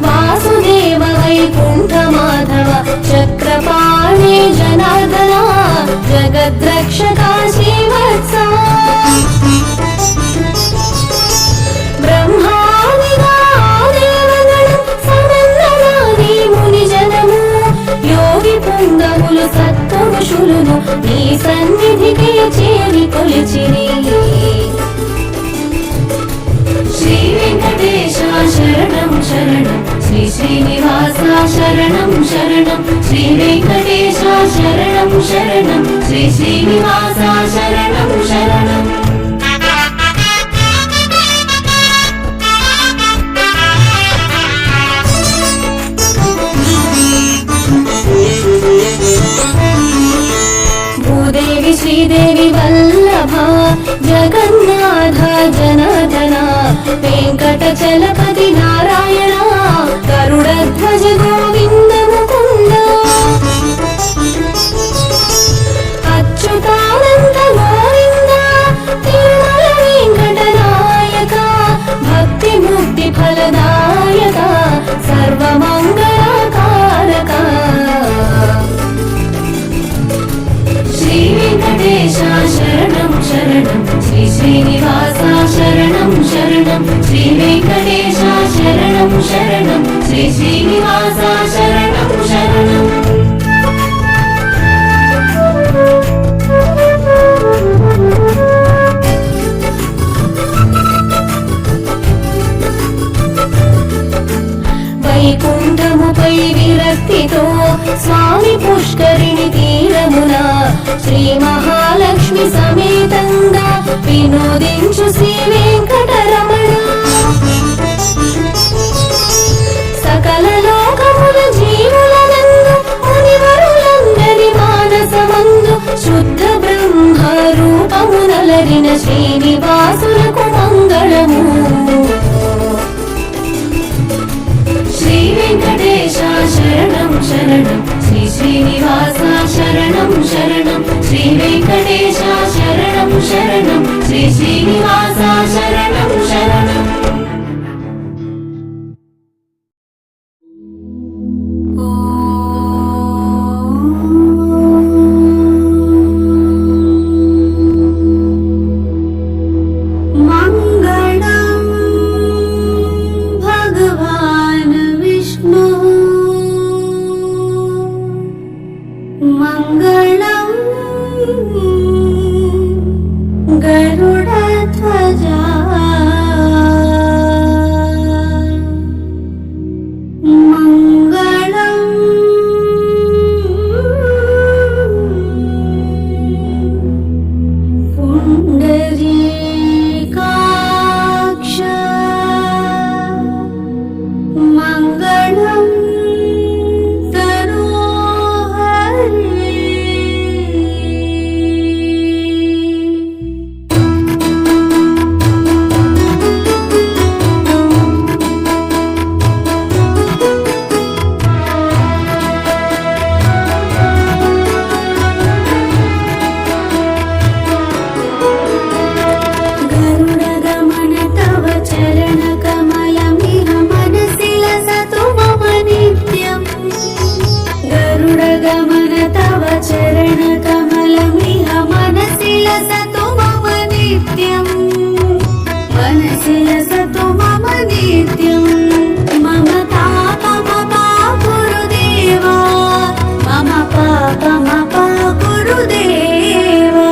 వాసుదేవ వైకుంఠ మాధవ చక్రపాణి జనార్దన జగద్రక్షక శ్రీవత్స బ్రహ్మాదిగా దేవగణం సమన్ననాది ముని జనము యోగి పుంగవులు సత్పురుషులను నీ సన్నిధికి చేరి కొలిచిరి శ్రీ వెంకటేశ శరణం శరణం శ్రీ శ్రీనివాస శరణం శరణం శ్రీ వెంకటేశ శరణం శరణం శ్రీ శ్రీనివాస శరణం శరణం భూదేవి శ్రీదేవి వల్లభ జగన్నాథ జనార్దన వెంకటచలపతి నారాయణ గరుడధ్వజ గోవింద ముకుంద అచ్యుతానంద గోవింద తిరుమల వెంకటనాయక భక్తి ముక్తి ఫలదాయక సర్వమంగళకారక శ్రీ వెంకటేశ శరణం శరణం శ్రీ శ్రీనివాస శరణం శరణం శ్రీ వెంకటేశ శరణం శరణం శ్రీ శ్రీనివాస శరణం శరణం వైకుంఠముపై విరక్తితో స్వామి పుష్కరిణి తీరమున శ్రీ మహాలక్ష్మి సమేతంగా వినోదించు శ్రీ వెంకటరమణ సకల లోకముల జీవులనందు మునివరులందరి మానసమందు శుద్ధ బ్రహ్మ రూపమునలరిన శ్రీనివాసులకు మంగళము శ్రీ వెంకటేశ శరణం శరణం శ్రీ శ్రీనివాస శరణం శరణం శ్రీ వెంకటేశ శరణం శరణం శ్రీ శ్రీనివాస శరణం శరణం మంగళం గరుడధ్వజా మంగళం పుండరీకాక్ష మంగళం చరణకమలమిహ మనసి లసతు మమ నిత్యం మనసి లసతు మమ నిత్యం మమ తాపమపా గురుదేవా మమ పాపమపా గురుదేవా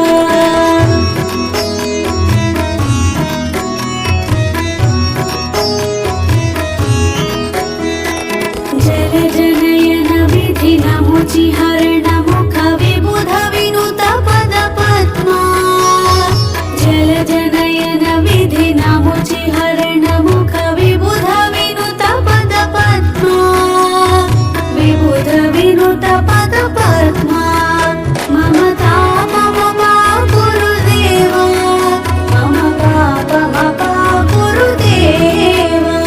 జల జనయన విధి నముచి హరణ ముఖ విబుధ వినుత పద పద్మా జల జనయన విధి నముచి హరణ ముఖ విబుధ వినుత పద పద్మా విబుధ వినుత పద పద్మా మమ తాపమపా గురుదేవా మమ పాపమపా గురుదేవా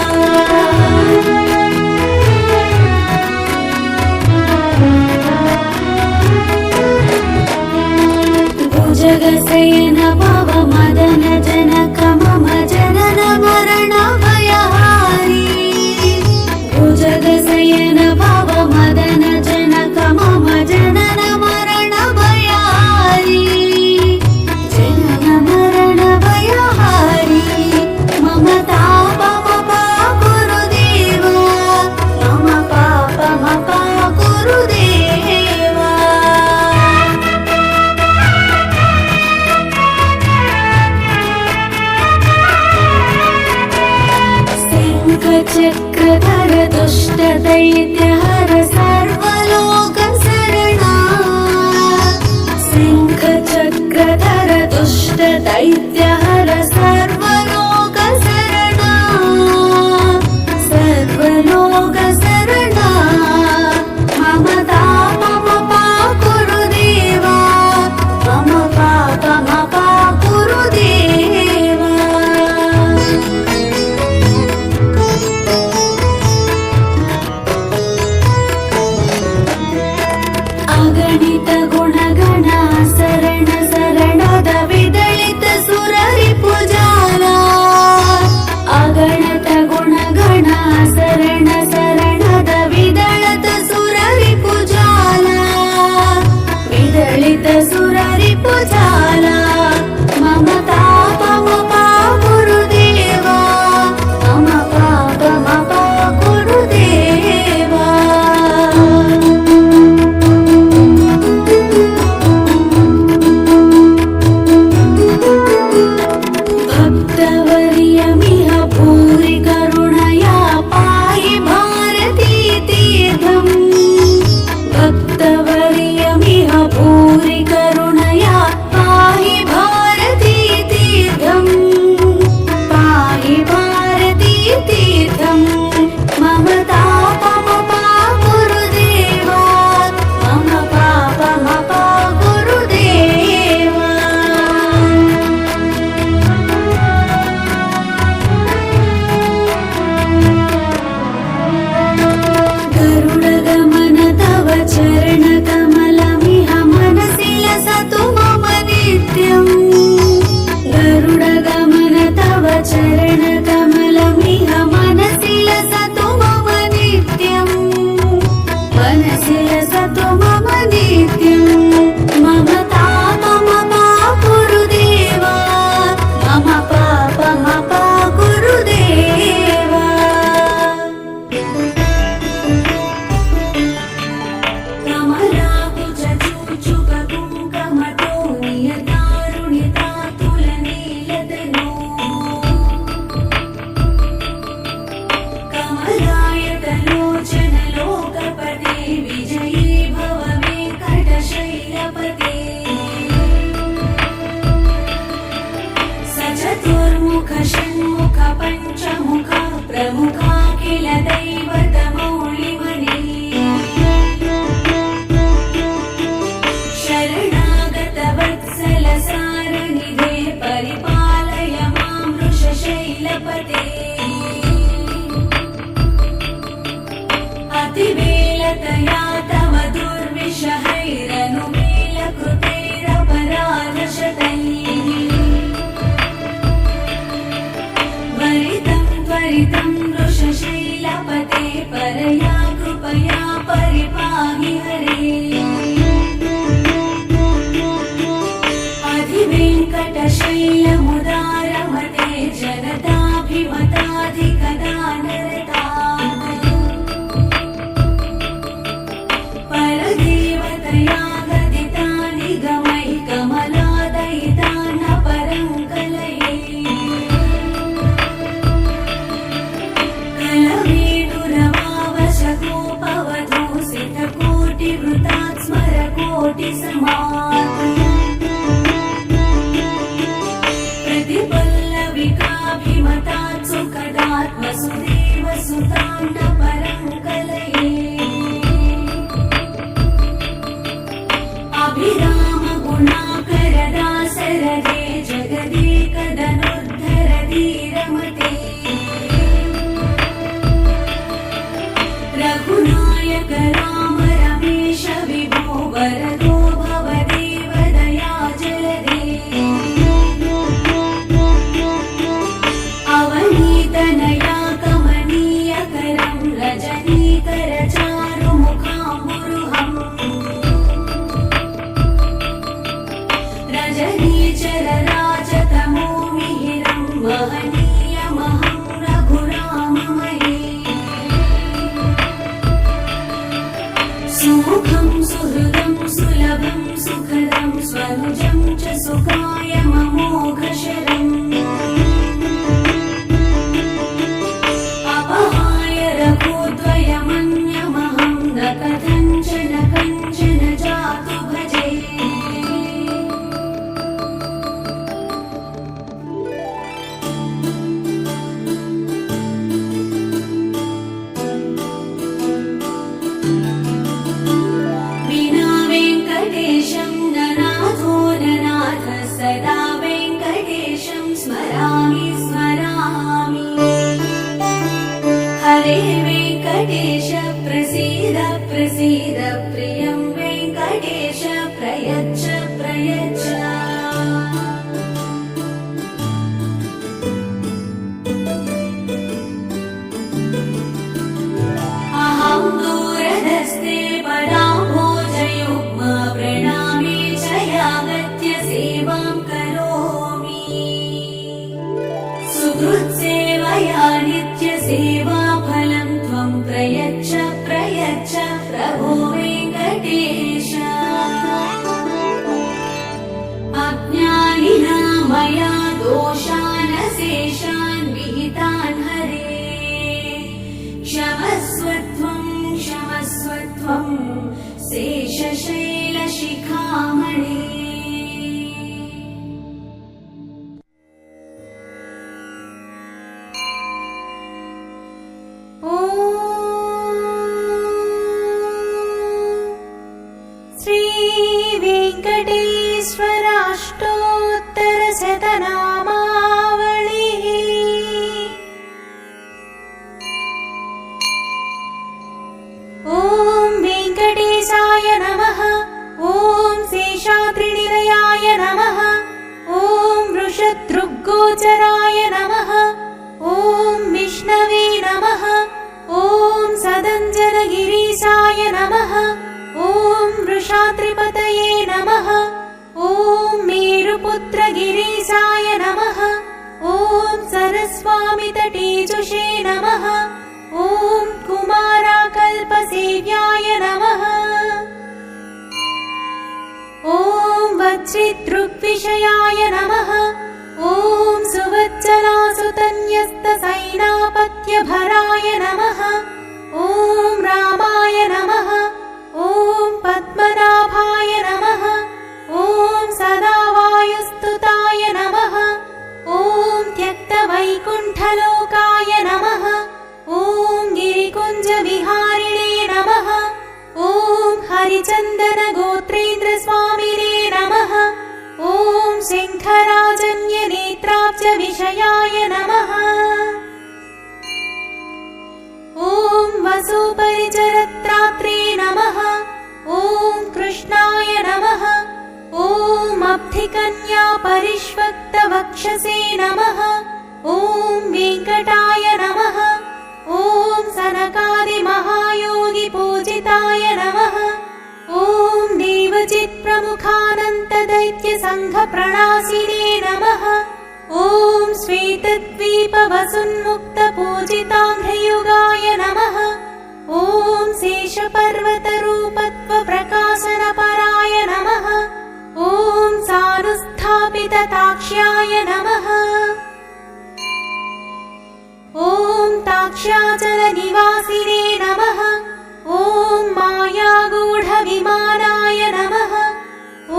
భుజగశయన భవ మదన జనక మమ జనన మరణ భయహారి భుజగశయన భవ మదన జనక మమ జనన మరణ భయహారి జనన మరణ భయహారి మమ తాపమపా గురుదేవా మమ పాపమపా గురుదేవా చక్రధర దుష్ట దైత్యహర సర్వలోక శరణా శంఖ చక్రధర దుష్ట దైత్యహర సర్వలోక శరణా సర్వలోక శరణా మమ తాపమపా గురుదేవా మమ పాపమపా గురుదేవా ಅಗಣಿತ ಗುಣಗಣ ಶರಣ ಶರಣದ ವಿದಳಿತ ಸುರರಿ अतिवेलतया तव दुर्विषहैरनुमेलकृतैरपराधशतैः वरितं त्वरितं वृषशैलपते परया कृपया परिपाहि हरे अधिवेङ्कटशैलमुदारमते जनताभिमताधिकदानरता परदेवतया गदितानि गमैकमलादयितान्न परं कलये कलवेणुरवावशकोपवधूसितकोटिवृतात् स्मरकोटिसमात् प्रतिपल्लविकाभिमतात् सुखदात् वसुदेवसुतान्न परं कलये अभिराम गुणाकरदासरथे जगदेकदनुद्धर धीरमते रघुनायक राम रमेश विभो वरदो भवदेव दयाजलदे अवनीतनया कमनीयकरं रजनीकर चारुमुखाम्बुरुहम् रजनीचरराजतमो मिहिरं महनीयमहं रघुराममहे सुमुखं सुहृदं सुलभं सुखदं स्वनुजं च सुखाय ममोघशरम् अपहाय रघुद्वयमन्यमहं न कथञ्चन कञ्चन जातु भजे विना वेङ्कटेशं ननाथो ननाथः सदा वेङ्कटेशं स्मरामि स्मरामि हरे वेङ्कटेश प्रसीद प्रसीद प्रियं वेङ्कटेश प्रयच्छ प्रयच्छ अहं दूरधस्ते पदाम्भोजयुग्म प्रणामे च यागत्य सेवां करोमि सुहृत्सेवया नित्यसेवाफलं त्वं प्रयच्छ प्रयच्छ प्रभो वेङ्कटेश अज्ञानिना मया दोषानशेषान् विहितान् हरे क्षमस्वत्वं क्षमस्वत्वं शेषशैलशिखामणे श्रीवेङ्कटेश्वराष्टोत्तरशतनामावलिः ॐ वेङ्कटेशाय नमः ॐ शेषाद्रिनिलयाय नमः ॐ वृषदृग्गोचराय नमः ॐ विष्णवे नमः ॐ सदञ्जनगिरीशाय नमः ॐ वृषाद्रिपतये नमः ॐ मेरुपुत्रगिरीशाय नमः ॐ सरस्वामितटेजुषे नमः ॐ कुमाराकल्पसेव्याय नमः ॐ वज्रिदृग्विषयाय नमः ॐ सुवत्सलासुतन्यस्तसैनापत्यभराय नमः ॐ रामाय नमः ॐ पद्मनाभाय नमः ॐ सदावायुस्तुताय नमः ॐ त्यक्तवैकुण्ठलोकाय नमः ॐ गिरिकुञ्जविहारिणे नमः ॐ हरिचन्दनगोत्रेन्द्रस्वामिने नमः ॐ शङ्खराजन्यनेत्राब्जविषयाय नमः ॐ वसुपरिचर कृष्णाय नमः ॐ अब्धिकन्या परिष्वक्तवक्षसे नमः ॐ वेङ्कटाय नमः ॐ सनकादिमहायोगिपूजिताय नमः ॐ देवचित्प्रमुखानन्तदैत्यसङ्घप्रणासिने नमः ॐ श्वेतद्वीपवसुन्मुक्तपूजिताङ्घ्रियुगाय नमः ॐ शेषपर्वतरूपत्वप्रकाशनपराय नमः ॐ सानुस्थापितताक्ष्याय नमः ॐ ताक्ष्याचलनिवासिने नमः ॐ मायागूढविमानाय नमः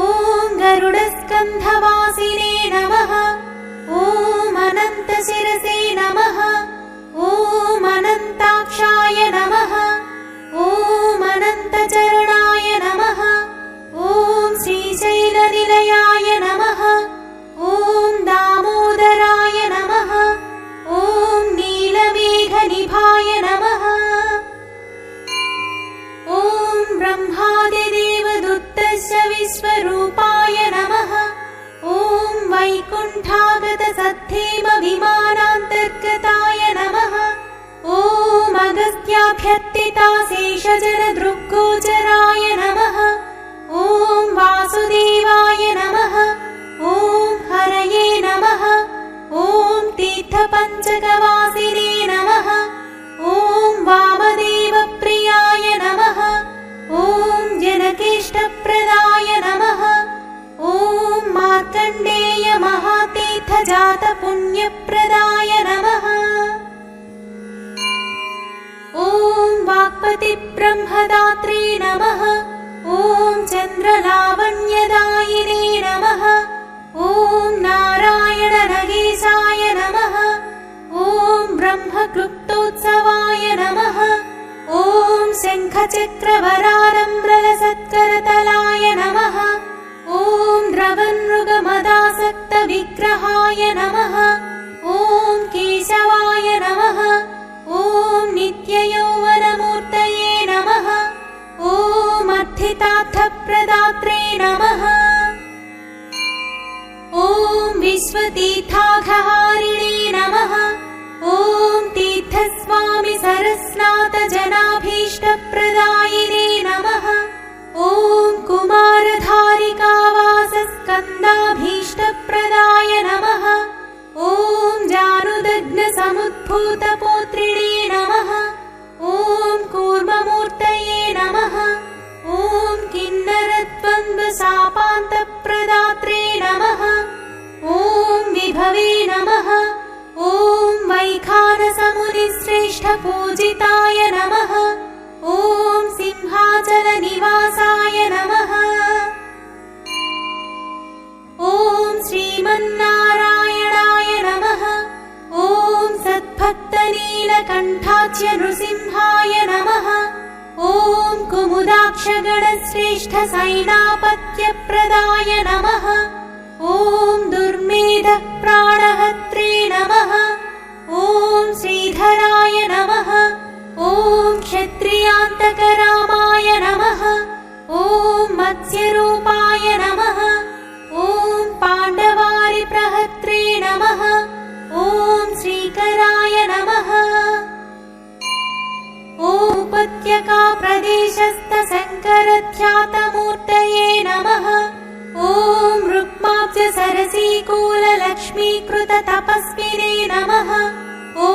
ॐ गरुडस्कन्धवासिने नमः ॐ अनन्तशिरसे नमः ॐ अनन्ताक्षाय नमः ॐ अनन्तचरणाय नमः ॐ श्रीशैलनिलयाय नमः ॐ दामोदराय नमः ॐ नीलमेघनिभाय नमः ॐ ब्रह्मादिदेवदूतस्य विश्वरूपाय नमः ॐ वैकुण्ठागतसद्धेमविमानान्तर्गताय नमः ॐ अगस्त्याभ्यर्थिताशेषजनदृग्गोचराय नमः ॐ वासुदेवाय नमः ॐ हरये नमः ॐ तीर्थपञ्चकवासिने नमः ॐ वामदेवप्रियाय नमः ॐ जनकेष्टप्रदाय नमः ॐ मार्कण्डेयमहातीर्थजातपुण्यप्रदाय नमः ॐ वाक्पतिब्रह्मदात्रे नमः ॐ चन्द्रलावण्यदायिने नमः ॐ नारायणनगेशाय नमः ॐ ब्रह्मक्लुप्तोत्सवाय नमः ॐ शङ्खचक्रवरारम्भरसत्करतलाय नमः ॐ द्रवन्मृगमदासक्तविग्रहाय नमः ॐ केशवाय नमः ॐ नित्ययौवनमूर्तये नमः ॐ अर्थितार्थप्रदात्रे नमः ॐ विश्वतीर्थाघहारिणे नमः ॐ तीर्थस्वामि सरस्नाथजनाभीष्टप्रदायिने नमः ॐ कुमारधारिकावासस्कन्दाभीष्टप्रदाय नमः ॐ जानुदग्नसमुद्भूतपोत्रिणे नमः ॐ कूर्ममूर्तये नमः ॐ किन्नरद्वन्द्वशापान्तप्रदात्रे नमः ॐ विभवे नमः ॐ वैखानसमुनिश्रेष्ठपूजिताय नमः ॐ सिंहाचलनिवासाय नमः ॐ श्रीमन्नारायणाय नमः ॐ सद्भक्तनीलकण्ठाच्य नृसिंहाय नमः ॐ कुमुदाक्षगणश्रेष्ठसैनापत्यप्रदाय नमः ॐ दुर्मेधप्राणहत्रे नमः ॐ श्रीधराय नमः ॐ क्षत्रियान्तकरामाय नमः ॐ मत्स्यरूपाय नमः ॐ पाण्डवारिप्रहत्रे नमः ॐ श्रीकराय नमः ॐ उपत्यकाप्रदेशस्थशङ्करख्यातमूर्तये नमः ॐ रुक्माब्जसरसीकूललक्ष्मीकृततपस्विने नमः ॐ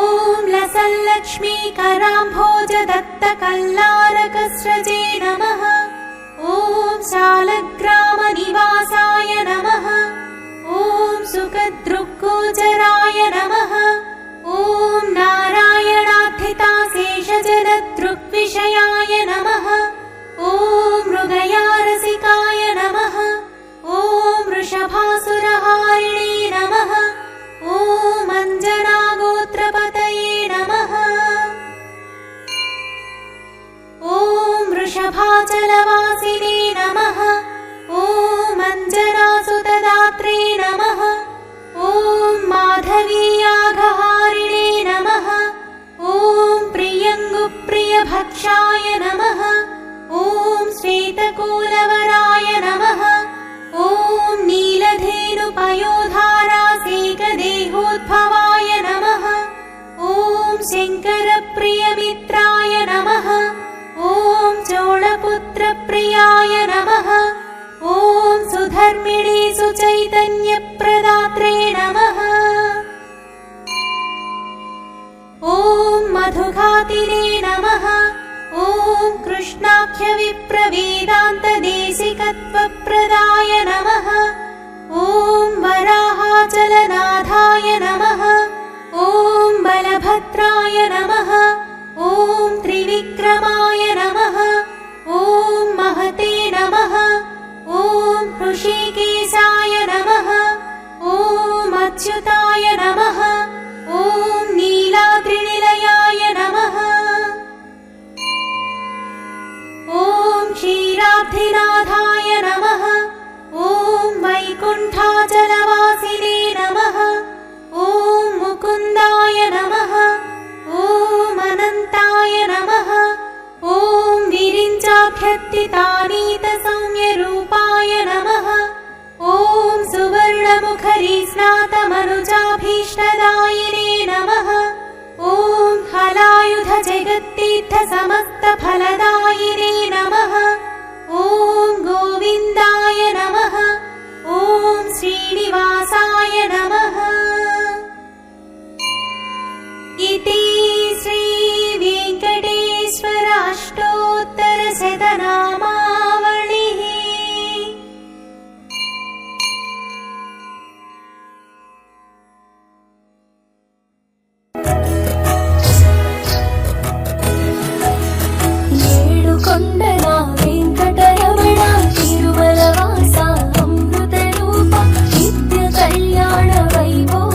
लसल्लक्ष्मीकराम्भोजदत्तकल्लारकस्रजे नमः ॐ शालग्रामनिवासाय नमः ॐ सुखदृग्गोचराय नमः ॐ नारायणार्थिताशेषजलदृग्विषयाय नमः ॐ मृगयारसिकाय नमः ॐ वृषभासुरहारिणे नमः ॐ अञ्जनागोत्रपतये नमः ॐ वृषभाचलवासिने नमः ॐ अञ्जनासुतदात्रे नमः ॐ माधवीयाघहारिणे नमः ॐ प्रियङ्गुप्रियभक्षाय नमः ॐ श्वेतकूलवराय नमः ॐ नीलधेनुपयोधारासेकदेहोद्भवाय नमः ॐ शङ्करप्रियमित्राय नमः ॐ चोळपुत्रप्रियाय नमः ॐ सुधर्मिणे सुचैतन्यप्रदात्रे नमः ॐ मधुघातिने नमः ॐ कृष्णाख्यविप्रवेदान्तदेशिकत्वप्रदाय नमः ॐ वराहाचलनाथाय नमः ॐ बलभद्राय नमः ॐ त्रिविक्रमाय नमः ॐ महते नमः ॐ ऋषिकेशाय नमः ॐ अच्युताय नमः ॐ नीलाद्रिनिलयाय नमः ॐ क्षीराब्धिनाथाय नमः ॐ वैकुण्ठाचलवासिने नमः ॐ मुकुन्दाय नमः ॐ अनन्ताय नमः ॐ विरिञ्चाभ्यर्थितानीतसौम्यरूपाय नमः ॐ सुवर्णमुखरीस्नातमनुजाभीष्टदायिने नमः ॐ हलायुधजगत्तीर्थसमस्तफलदायिने नमः ॐ गोविन्दाय नमः ॐ श्रीनिवासाय नमः इति श्रीवेङ्कटेश्वराष्टोत्तरशतनामावलिः। ఏడుకొండల వెంకటరమణ తిరుమలవాస అమృతరూప నిత్య కళ్యాణ వైభవ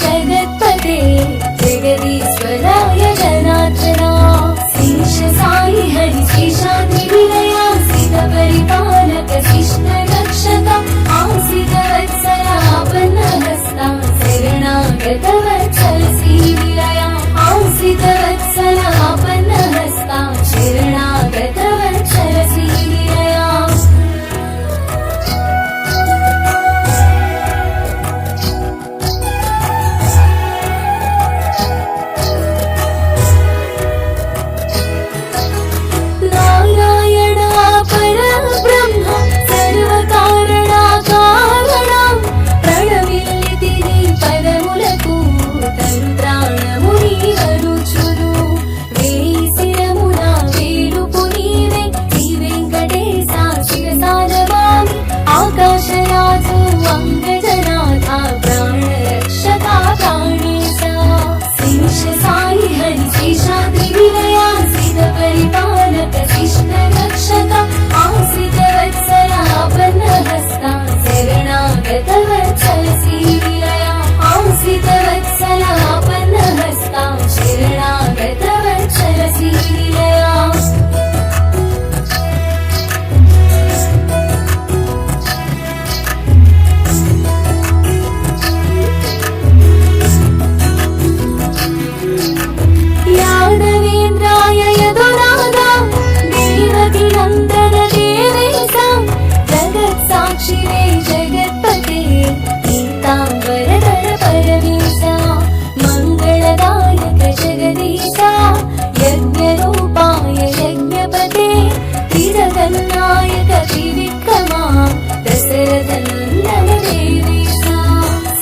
जगत्पते जगदीश्वराय जनार्दना शेष साई हरि शेषाद्रिविलया सिद्ध परिपालक शिष्ट रक्षक आसित वत्सलापन्नहस्ता शरणागत वत्सल श्रीविलया आसित वत्सलापन्नहस्ता शरणागत वत्सल श्रीविलया नारायणा परब्रह्म सर्वकारणा प्रणविल्लितिनि पदमुలకు తరుత్రాణముని వరుచును వేసిరమున వేడుపు నీవే శ్రీ వెంకటేశ శిరసారవామి ఆకాశరాజు అంగజనాథ ప్రాణరక్షక ప్రాణేశ శేష సాయి హరి శేషాద్రి విలయా సిద్ధ పరిపాలక శిష్ట రక్షక ఆసిత వత్సలాపన్నహస్త శరణాగత వత్సల శ్రీవిలయా ఆసిత వత్సలాపన్నహస్త శరణాగత వత్సల శ్రీవిలయా यादवेन्द्राय यदुनादा देवकी नन्दन देवेश जगत्साक्षिणे जगत्पते पीताम्बरधर परमेश मङ्गलदायक जगदीश यज्ञरूपाय यज्ञपते त्रिजगन्नायक त्रिविक्रमा दशरथनन्दन देवेश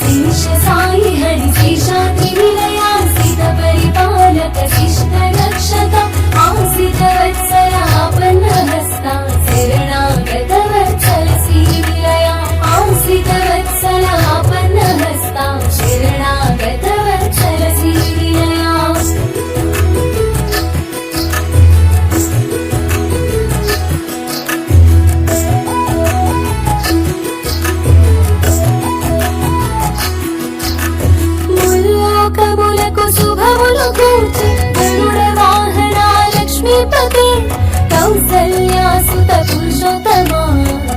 शेष साई हरि शेषाद्रि विलया सिद्ध परिपालक शिष्ट रक्षक आसित वत्सलापन्नहस्ता शरणागत वत्सल श्रीविलया आसित वत्सलापन्नहस्ता शरणागत वत्सल श्रीविलया ముల్లోకములకు శుభములు కూర్చి గరుడ వాహన లక్ష్మీపతే కౌసల్యాసుత పురుషోత్తమా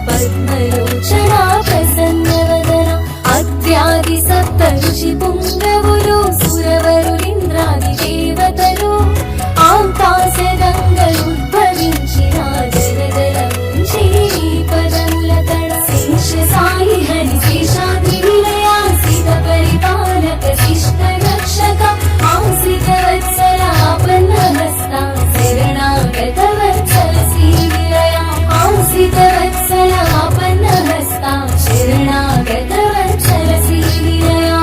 పద్మలోచన ప్రసన్నవదన అత్యాది సప్త ఋషి పుంగవులు సురవరులింద్రాది దేవతలు ఆకాశ గంగలుద్భవించిన జలజల నుంచి పదముల తడ శేష సాయి హరి శేషాద్రి విలయా సిద్ధ పరిపాలక శిష్ట రక్షక ఆసిత వత్సలాపన్నహస్త శరణాగత వత్సల శ్రీవిలయా ఆసిత వత్సలాపన్నహస్త శరణాగత వత్సల శ్రీవిలయా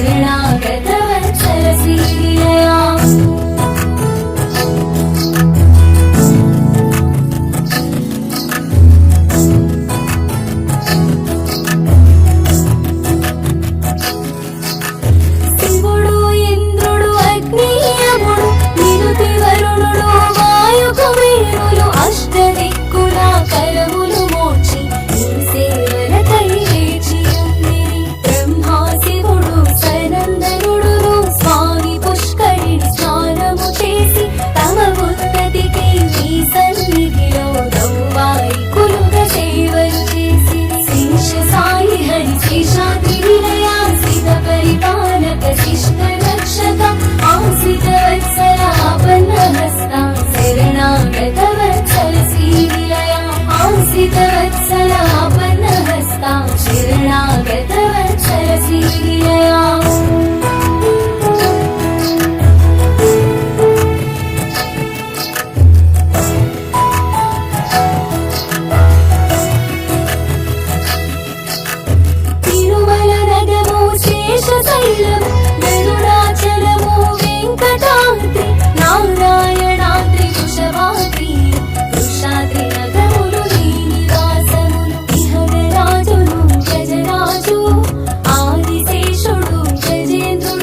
శరణాగత వత్సల శ్రీనిలయా శివుడు ఇంద్రుడు అగ్ని యముడు నిరుతి వరుణుడు వాయు కుబేరులు అష్టదిక్కుల కరములు మోచి నీ సేవలకై వేచి ఉండిరి. బ్రహ్మా శివుడు సనందనుడును స్వామి పుష్కరిణి స్నానము చేసి తమ ఉత్పత్తికి నీ సన్నిధిలో దౌవాయికులుగా సేవలు చేసి శేష సాయి హరి శేషాద్రి నిలయా సిత పరిపాలక శిష్ట రక్షక ఆశ్రిత వత్సల ఆపన్న హస్త శరణాగత వత్సల శ్రీనిలయా ఆశ్రిత వత్సల ఆపన్న హస్త శరణాగత వత్సల శ్రీనిలయా తిరుమల నగము శేషశైలము గరుడాచలము వెంకటాద్రి నారాయణాద్రి వృషభాద్రి వృషాద్రి నగములు నీ నివాసములు ఇహగరాజులు గజరాజు ఆదిశేషుడు గజేంద్రుడు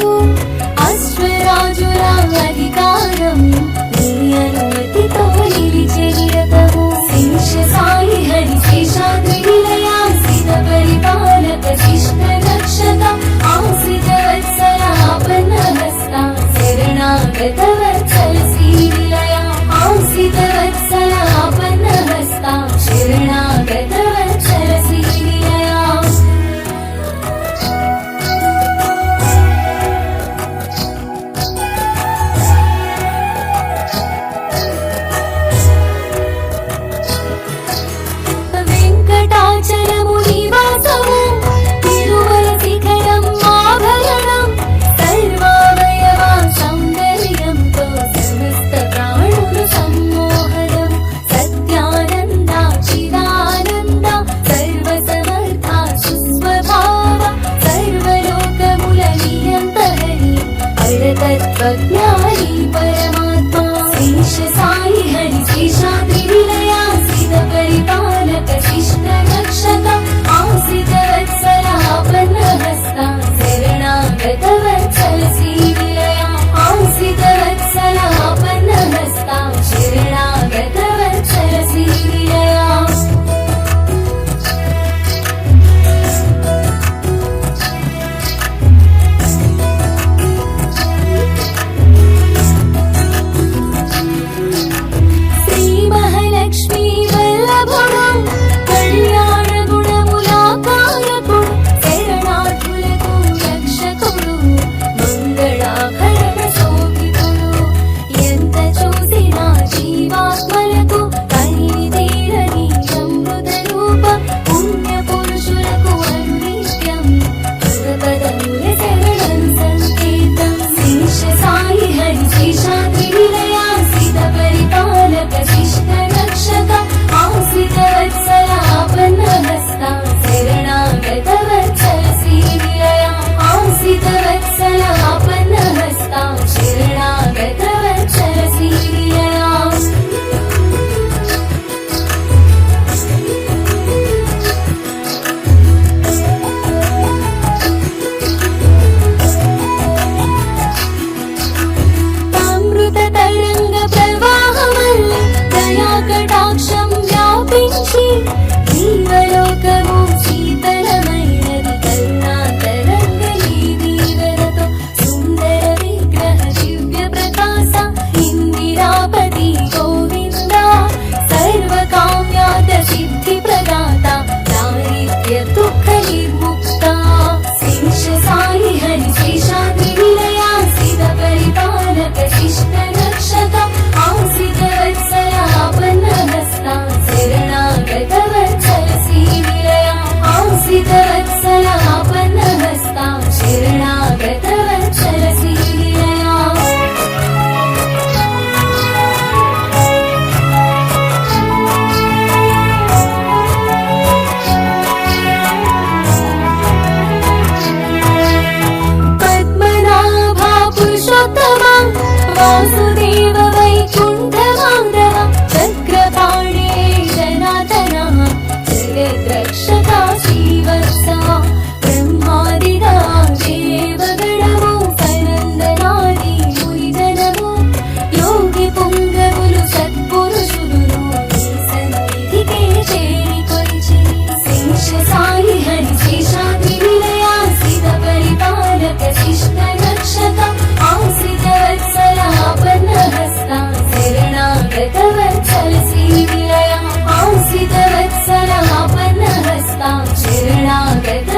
शरणगता